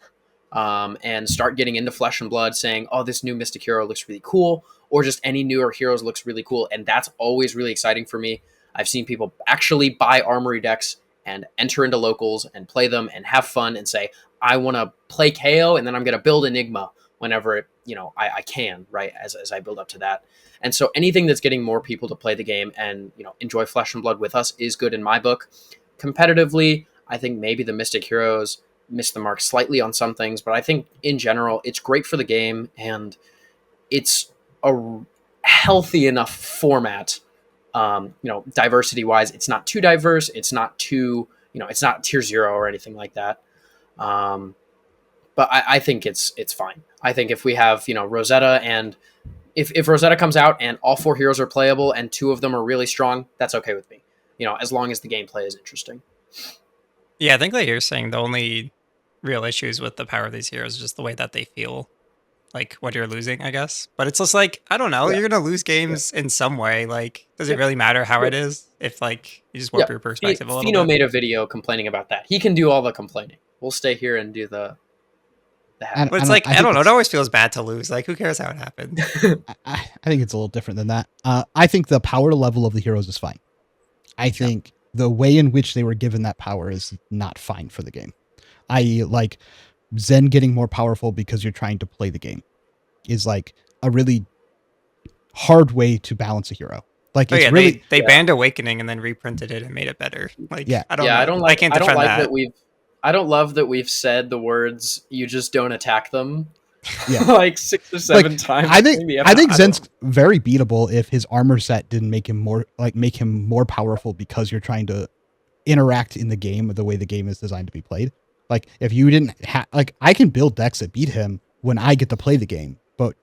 and start getting into Flesh and Blood, saying, oh, this new Mystic hero looks really cool, or just any newer heroes looks really cool. And that's always really exciting for me. I've seen people actually buy Armory decks and enter into locals and play them and have fun and say, I want to play KO and then I'm going to build Enigma whenever I can, right, as I build up to that. And so anything that's getting more people to play the game and enjoy Flesh and Blood with us is good in my book. Competitively, I think maybe the Mystic heroes missed the mark slightly on some things, but I think in general it's great for the game and it's a healthy enough format. Diversity wise, it's not too diverse. It's not too, it's not tier 0 or anything like that. But I think it's fine. I think if we have, Rosetta, and if Rosetta comes out and all 4 heroes are playable and 2 of them are really strong, that's okay with me. As long as the gameplay is interesting. Yeah, I think that you're saying the only real issues with the power of these heroes is just the way that they feel, like what you're losing, I guess. But it's just like, I don't know, you're gonna lose games in some way. Like, does it really matter how it is? If like you just warp your perspective a little bit. Made a video complaining about that. He can do all the complaining. We'll stay here and do the but it's like, I don't know. It always feels bad to lose. Like, who cares how it happened? I think it's a little different than that. I think the power level of the heroes is fine. I think the way in which they were given that power is not fine for the game. I like Zen getting more powerful because you're trying to play the game is like a really hard way to balance a hero. Like, it's really they banned Awakening and then reprinted it and made it better. Like, I don't know. I can't defend that. I don't love that we've said the words, you just don't attack them. Yeah. Like 6 or 7 times. I think Zen's very beatable if his armor set didn't make him more powerful because you're trying to interact in the game the way the game is designed to be played. Like if you didn't like I can build decks that beat him when I get to play the game, but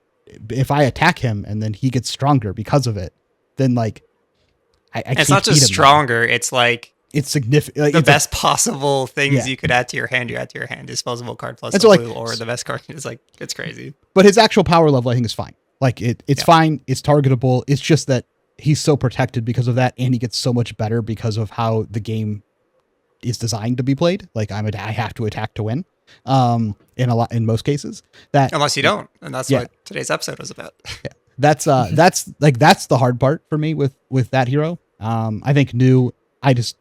if I attack him and then he gets stronger because of it, then like I can't It's not beat just him stronger, it's like it's significant. Like, the it's best possible things Yeah. you could add to your hand, you add to your hand. Disposable card plus And the so, like, blue, or the best card. It's like, it's crazy. but his actual power level, I think, is fine. Like it's Yeah. fine. It's targetable. It's just that he's so protected because of that, and he gets so much better because of how the game is designed to be played. Like I have to attack to win. In most cases, that Unless you don't. And that's Yeah. what today's episode was about. that's that's the hard part for me with that hero. I think I just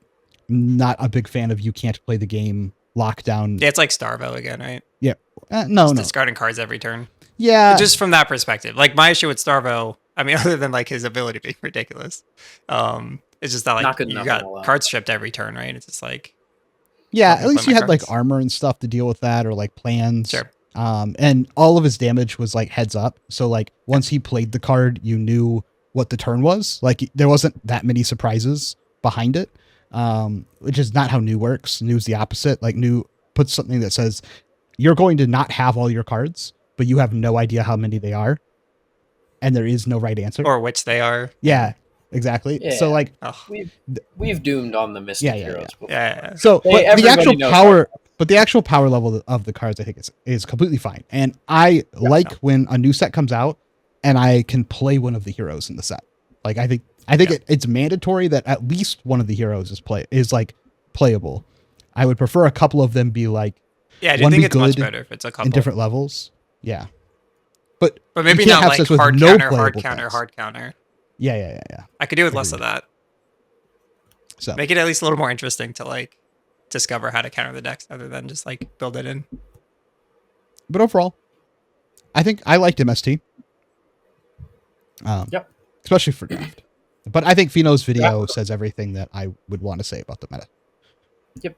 not a big fan of you can't play the game lockdown. Yeah, it's like Starvo again, right? No, Just no. discarding cards every turn. Just From that perspective. Like my issue with Starvo, I mean, other than like his ability being ridiculous, it's just that like Not good you enough got in a lot. cards stripped every turn, right? It's just like yeah, Not at gonna least play you my had like cards. armor and stuff to deal with that, or like plans. Sure. And all of his damage was like heads up. So like once he played the card, you knew what the turn was. Like there wasn't that many surprises behind it. Which is not how new works. New's the opposite. Like new puts something that says you're going to not have all your cards, but you have no idea how many they are, and there is no right answer. or which they are. Yeah, exactly. Yeah. So like, Oh, We've doomed on the Mystic Yeah. Heroes before. yeah. so Hey, but the everybody actual knows power, but the actual power level of the cards, I think is completely fine. And I like no. when a new set comes out and I can play one of the heroes in the set. Like I think it's mandatory that at least one of the heroes is like playable. I would prefer a couple of them be like Yeah, I do One think be it's much good better if it's a couple. in different levels. Yeah. But Maybe you can't not have like sets with hard no counter, hard playable counter, decks. hard counter. Yeah. I could do with less of that. So Make it at least a little more interesting to like discover how to counter the decks other than just like build it in. but overall, I think I liked MST. Yep. Especially for draft. But I think Fino's video Draft. says everything that I would want to say about the meta. Yep.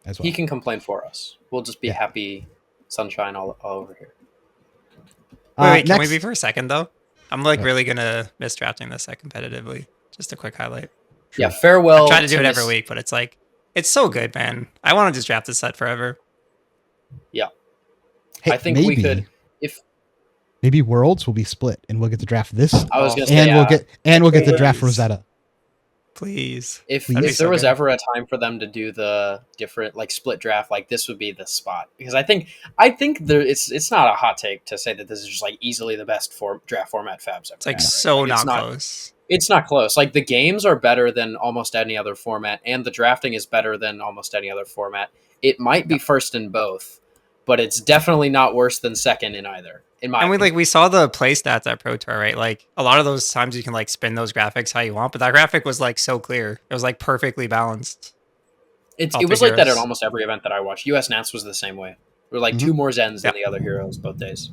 As well. He can complain for us. We'll just be Yeah. happy sunshine all over here. Wait, can we next- be for a second though? I'm like Yeah. really gonna miss drafting this set competitively. Just a quick highlight. Yeah, farewell. I try to do it every Miss- week, but it's like it's so good, man. I want to just draft this set forever. Hey, I think we could, if maybe Worlds will be split and we'll get to draft this, I was Oh, gonna say, and we'll get to draft please. Rosetta. Please. if That'd be there so was good. ever a time for them to do the different like split draft, like this would be the spot, because I think there it's not a hot take to say that this is just like easily the best draft format Fab's ever It's like had, right? so Like, not it's close. It's not close. Like the games are better than almost any other format, and the drafting is better than almost any other format. It might be first in both, but it's definitely not worse than second in either. In my And opinion. we saw the play stats at Pro Tour, right? Like a lot of those times you can like spin those graphics how you want, but that graphic was like so clear. It was like perfectly balanced. It all was three like that at heroes. almost every event that I watched. US Nats was the same way. There were like Mhm. two more Zens than Yeah. the other heroes both days.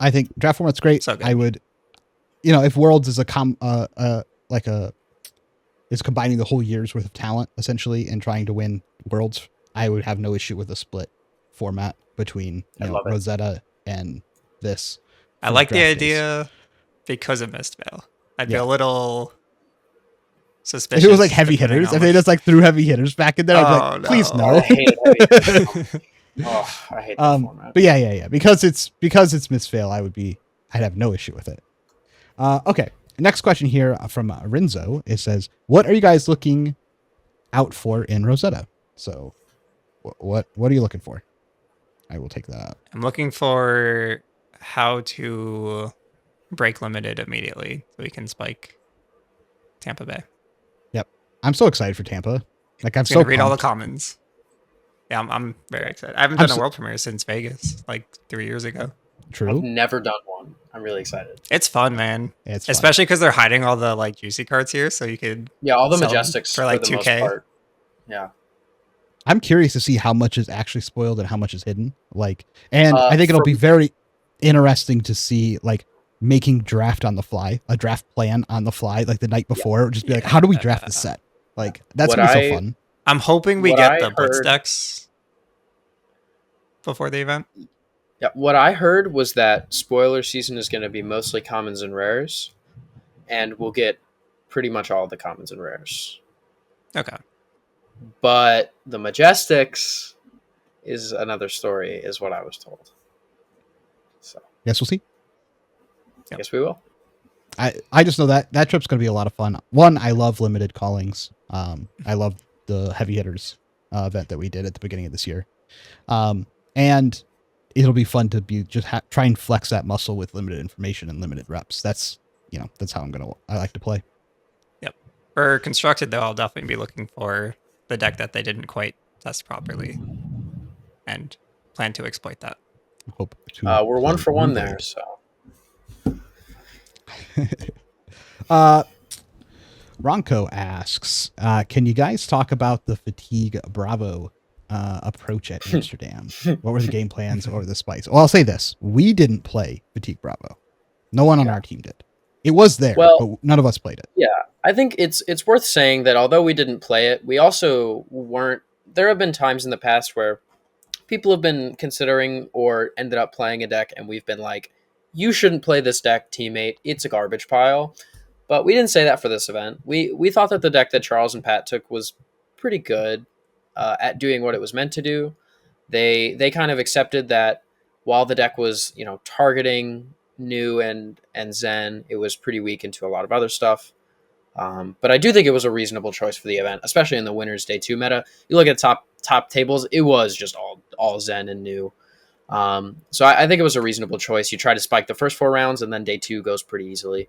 I think draft format's great. So good. I would, if Worlds is is combining the whole year's worth of talent essentially and trying to win Worlds, I would have no issue with a split format between I love it. Rosetta and this. I for like the draft days. idea because of Mist Veil. I'd be Yeah. a little suspicious. If it was like heavy depending hitters, on if they which- just like threw heavy hitters back in there, I'd be like, Oh, please no. no. I hated heavy. Oh, I hate that format. But yeah. Because it's Misfail, I'd have no issue with it. Okay. Next question here from Rinzo. It says, "What are you guys looking out for in Rosetta?" So, what are you looking for? I will take that out. I'm looking for how to break limited immediately so we can spike Tampa Bay. I'm so excited for Tampa. Like I'm I'm so gonna read all the pumped. comments. Yeah, I'm very excited. I haven't I'm done so- a world premiere since Vegas, like 3 years ago. I've True. never done one. I'm really excited. It's fun, man. It's fun. Especially because they're hiding all the like juicy cards here, so you could. Yeah, all the Sell them Majestics for, like, the 2K. most part. Yeah. I'm curious to see how much is actually spoiled and how much is hidden. Like, and I think it'll for- be very interesting to see like making draft on the fly, a draft plan on the fly, like the night before. Just be like, how do we draft this set? Like, that's What gonna be so I- fun. I'm hoping we What get I the blitz heard- decks before the event. Yeah, what I heard was that spoiler season is going to be mostly commons and rares, and we'll get pretty much all the commons and rares. Okay. But the Majestics is another story, is what I was told. So Guess we'll see. I guess we will. I just know that trip's going to be a lot of fun. One, I love limited callings. I love the heavy hitters event that we did at the beginning of this year. And it'll be fun to be just try and flex that muscle with limited information and limited reps. That's how I like to play. Yep. For constructed though, I'll definitely be looking for the deck that they didn't quite test properly, and plan to exploit that. Hope we're 1 for 1 Runaways. there. So. Ronco asks, can you guys talk about the Fatigue Bravo approach at Amsterdam? What were the game plans or the spice? Well, I'll say this. We didn't play Fatigue Bravo. No one on our team did. It was there, but none of us played it. Yeah, I think it's worth saying that although we didn't play it, we also weren't... There have been times in the past where people have been considering or ended up playing a deck, and we've been like, you shouldn't play this deck, teammate. It's a garbage pile. But we didn't say that for this event. We thought that the deck that Charles and Pat took was pretty good at doing what it was meant to do. They kind of accepted that while the deck was, targeting New and Zen, it was pretty weak into a lot of other stuff. But I do think it was a reasonable choice for the event, especially in the winners day 2 meta. You look at top tables, it was just all Zen and New. So I think it was a reasonable choice. You try to spike the first 4 rounds, and then day 2 goes pretty easily.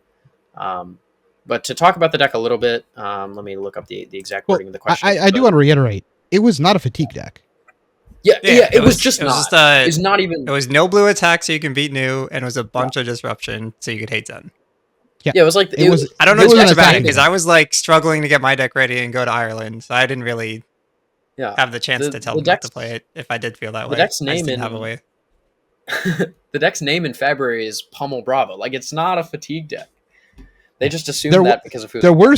But to talk about the deck a little bit, let me look up the exact wording of the question. I do want to reiterate, it was not a fatigue deck. Yeah, it was not even. It was no blue attack, so you can beat New, and it was a bunch of disruption, so you could hate Zen. Yeah, it was like it was. I don't know much about it because I was like struggling to get my deck ready and go to Ireland, so I didn't really have the chance to tell them not to play it if I did feel that way. The deck's name I didn't have a way. The deck's name in February is Pummel Bravo. Like, it's not a fatigue deck. They just assumed that because of who. There were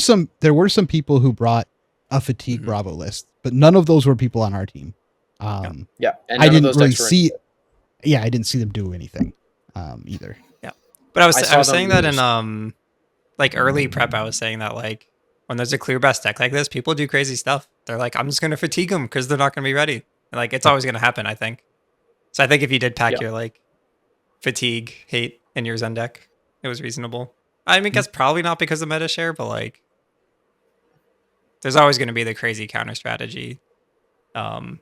some people who brought a fatigue Bravo list, but none of those were people on our team. And I didn't really see. Yeah, I didn't see them do anything either. Yeah, but I was saying that in like early prep, I was saying that like when there's a clear best deck like this, people do crazy stuff. They're like, I'm just gonna fatigue them because they're not gonna be ready. And like it's always gonna happen, I think. So I think if you did pack your like fatigue hate in your Zen deck, it was reasonable. I mean, that's probably not because of meta share, but like there's always going to be the crazy counter strategy, or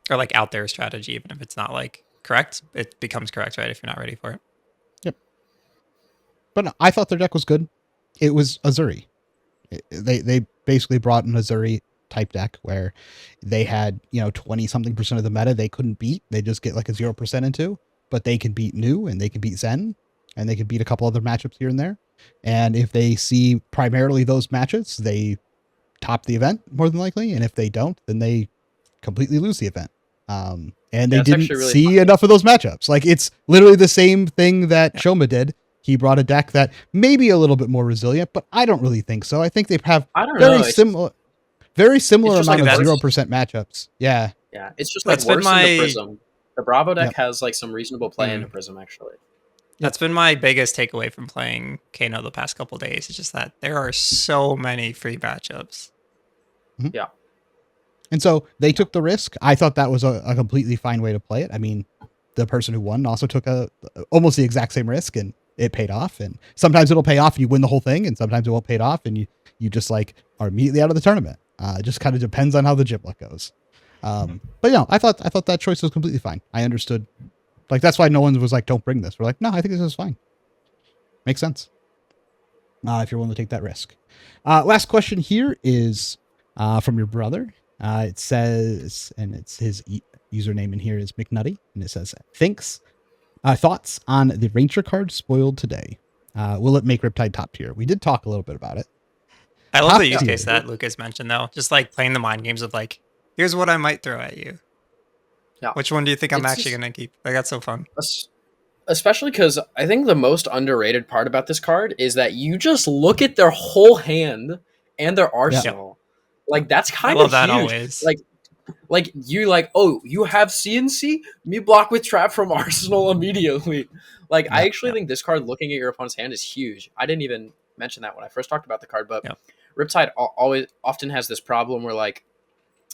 like out there strategy, even if it's not like correct, it becomes correct, right? If you're not ready for it. Yep. But no, I thought their deck was good. It was Azuri. They basically brought an Azuri type deck where they had 20-something% of the meta they couldn't beat. They just get like a 0% into, but they can beat New and they can beat Zen. And they can beat a couple other matchups here and there. And if they see primarily those matches, they top the event more than likely. And if they don't, then they completely lose the event. And they didn't see enough of those matchups. Like, it's literally the same thing that Shoma did. He brought a deck that may be a little bit more resilient, but I don't really think so. I think they have very similar amount of 0% matchups. Yeah. Yeah, it's just like worse in the Prism. The Bravo deck has like some reasonable play into Prism, actually. That's been my biggest takeaway from playing Kano the past couple days. It's just that there are so many free matchups. Yeah. And so they took the risk. I thought that was a completely fine way to play it. I mean, the person who won also took almost the exact same risk, and it paid off. And sometimes it'll pay off and you win the whole thing, and sometimes it won't pay off and you just like are immediately out of the tournament. It just kind of depends on how the giblet goes. But I thought that choice was completely fine. I understood. Like, that's why no one was like, don't bring this. We're like, no, I think this is fine. Makes sense. If you're willing to take that risk. Last question here is from your brother. It says, and it's his username in here is McNutty, and it says, thoughts on the Ranger card spoiled today. Will it make Riptide top tier? We did talk a little bit about it. I love the use case that Lucas mentioned, though. Just like playing the mind games of like, here's what I might throw at you. Yeah. Which one do you think I'm actually going to keep? Like, that's so fun. Especially because I think the most underrated part about this card is that you just look at their whole hand and their arsenal. Yeah. Like, that's kind of huge. I love that always. Like you like, oh, you have CNC? Me block with trap from arsenal immediately. Like, I actually think this card looking at your opponent's hand is huge. I didn't even mention that when I first talked about the card, but Riptide always often has this problem where like,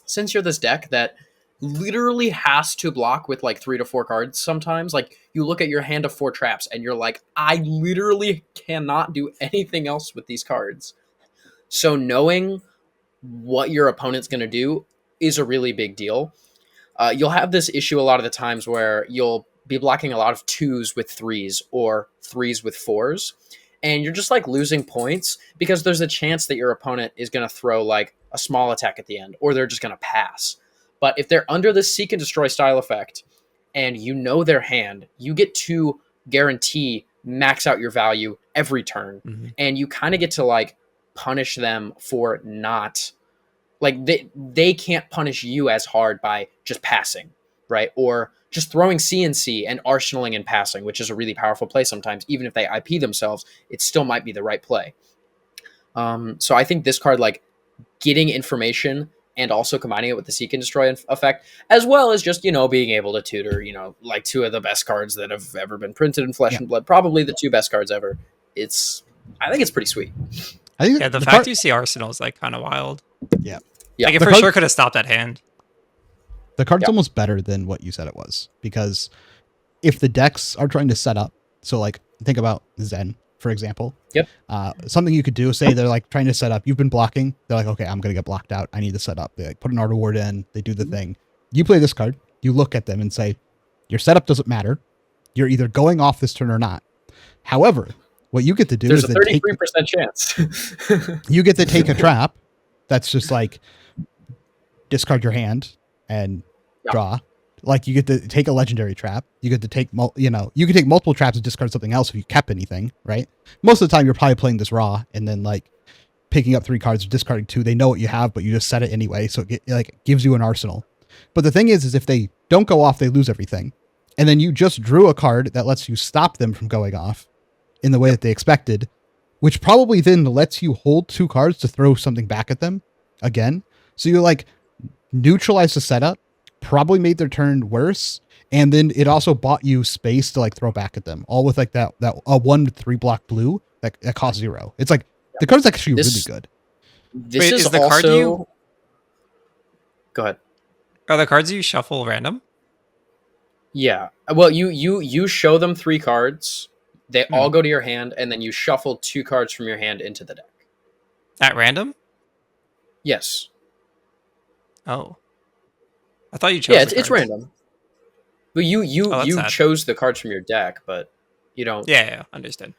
since you're this deck that literally has to block with like 3 to 4 cards sometimes, like you look at your hand of 4 traps and you're like, I literally cannot do anything else with these cards. So knowing what your opponent's going to do is a really big deal. You'll have this issue a lot of the times where you'll be blocking a lot of 2s with 3s or 3s with 4s, and you're just like losing points because there's a chance that your opponent is going to throw like a small attack at the end, or they're just going to pass. But if they're under the Seek and Destroy style effect and you know their hand, you get to guarantee max out your value every turn. And you kind of get to like punish them for not, like they can't punish you as hard by just passing, right? Or just throwing CNC and arsenaling and passing, which is a really powerful play sometimes. Even if they IP themselves, it still might be the right play. So I think this card, like getting information and also combining it with the Seek and Destroy effect, as well as just, being able to tutor, like 2 of the best cards that have ever been printed in Flesh and Blood, probably the 2 best cards ever. I think it's pretty sweet. I think the fact you see Arsenal is like kind of wild. Yeah. Like it for sure could have stopped that hand. The card's almost better than what you said it was, because if the decks are trying to set up, so like think about Zen, for example. Yep. Something you could do, say they're like trying to set up, you've been blocking, they're like, okay, I'm going to get blocked out. I need to set up. They like put an Art of Ward in, they do the thing. You play this card, you look at them and say, your setup doesn't matter. You're either going off this turn or not. However, what you get to do There's is a 33% chance. You get to take a trap that's just like discard your hand and draw. Like you get to take a legendary trap. You get to take, you can take multiple traps and discard something else if you kept anything, right? Most of the time you're probably playing this raw and then like picking up 3 cards, discarding 2. They know what you have, but you just set it anyway. So it gives you an arsenal. But the thing is if they don't go off, they lose everything. And then you just drew a card that lets you stop them from going off in the way that they expected, which probably then lets you hold 2 cards to throw something back at them again. So you like neutralize the setup, probably made their turn worse, and then it also bought you space to like throw back at them, all with like that 1/3 block blue that costs 0. It's like the card's actually really good. This is the card you. Go ahead. Are the cards you shuffle random? Yeah. Well, you show them 3 cards. They all go to your hand, and then you shuffle 2 cards from your hand into the deck. At random? Yes. Oh. I thought you chose. Yeah, it's random. But you sad. chose the cards from your deck, but you don't. Yeah, understood.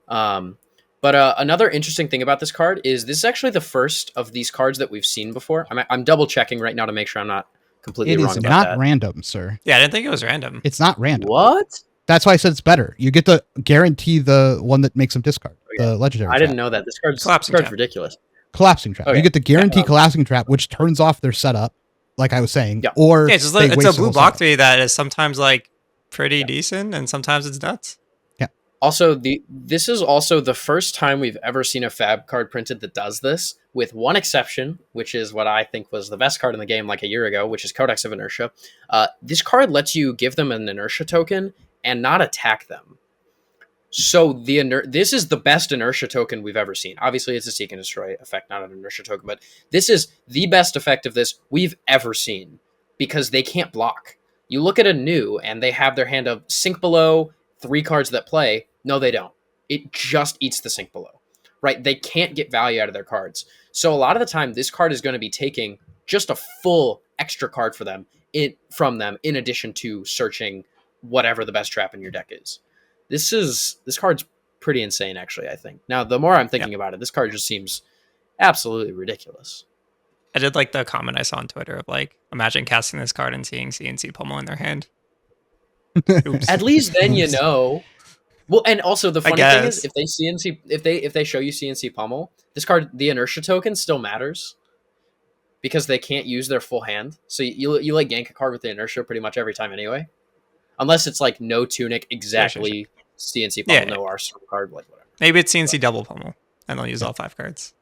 But another interesting thing about this card is this is actually the first of these cards that we've seen before. I'm double checking right now to make sure I'm not completely wrong about that. It is not random, sir. Yeah, I didn't think it was random. It's not random. What? That's why I said it's better. You get to guarantee the one that makes them discard. The legendary. I didn't know that. This card's ridiculous. Collapsing trap. Okay. You get the guarantee collapsing trap, which turns off their setup, like I was saying. Or it's a blue block 3 that is sometimes like pretty decent, and sometimes it's nuts. Yeah. Also, this is also the first time we've ever seen a Fab card printed that does this, with one exception, which is what I think was the best card in the game like a year ago, which is Codex of Inertia. This card lets you give them an Inertia token and not attack them. So this is the best Inertia token we've ever seen. Obviously, it's a Seek and Destroy effect, not an Inertia token, but this is the best effect of this we've ever seen because they can't block. You look at a new, and they have their hand of Sink Below, 3 cards that play. No, they don't. It just eats the Sink Below, right? They can't get value out of their cards. So a lot of the time, this card is going to be taking just a full extra card from them, in addition to searching whatever the best trap in your deck is. This card's pretty insane, actually, I think. Now, the more I'm thinking about it, this card just seems absolutely ridiculous. I did like the comment I saw on Twitter of like, imagine casting this card and seeing CNC Pummel in their hand. Oops. At least then you know. Well, and also the funny thing is, if they show you CNC Pummel, this card, the Inertia token, still matters because they can't use their full hand. So you like gank a card with the Inertia pretty much every time anyway. Unless it's like no tunic, exactly CNC Pummel, no arsenal card, like whatever. Maybe it's CNC double Pummel, and they'll use all 5 cards.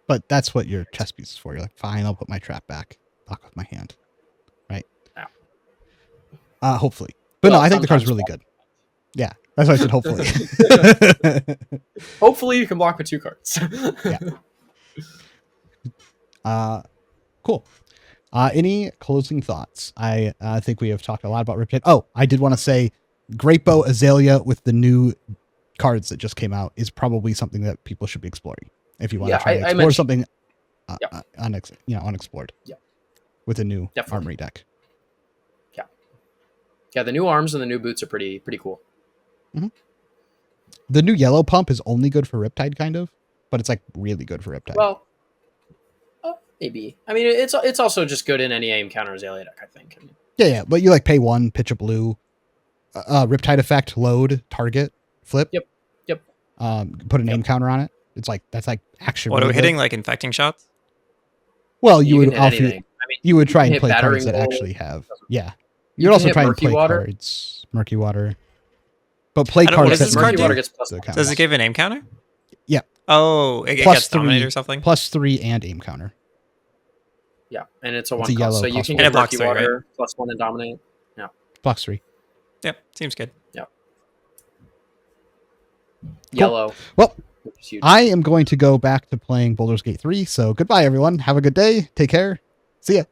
But that's what your chess piece is for. You're like, fine, I'll put my trap back. Block with my hand. Right? Yeah. Hopefully. But no, I think the card's really good. Yeah, that's why I said hopefully. Hopefully, you can block with 2 cards. Cool. Any closing thoughts? I think we have talked a lot about Riptide. Oh, I did want to say Great Bow Azalea with the new cards that just came out is probably something that people should be exploring if you want to try to explore something unexplored. Yeah. With a new Definitely. armory deck. Yeah, the new arms and the new boots are pretty cool. Mm-hmm. The new yellow pump is only good for Riptide, kind of, but it's like really good for Riptide. Well, maybe. I mean, it's also just good in any aim counter Azalea deck, I think. Yeah, but you like pay 1, pitch a blue, Riptide effect, load, target, flip. Yep. Put an aim counter on it. It's like that's like actually. What really are we hitting? good. Like infecting shots? Well, you would can hit anything. you would try and hit play cards battering that roll. actually have. Yeah. You You'd can also hit try and Murky play Water. cards, Murky Water. But play I don't- what cards does that this card Murky do? Water gets plus the 1. counters. Does it give an aim counter? Yeah. Oh, it Plus gets dominated 3 or something? plus 3 and aim counter. Yeah, and it's a It's 1 a cost. yellow So you plus can one. And get it blocks Murky 3, right? Water plus 1 and dominate. Box 3. Yep, seems good. Yellow. Well, which is huge. I am going to go back to playing Baldur's Gate 3. So goodbye, everyone. Have a good day. Take care. See ya.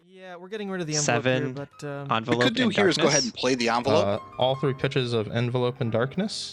Yeah, we're getting rid of the envelope here, 7 but envelope What we could do and here is go ahead darkness. and play the envelope. All 3 pitches of envelope and darkness.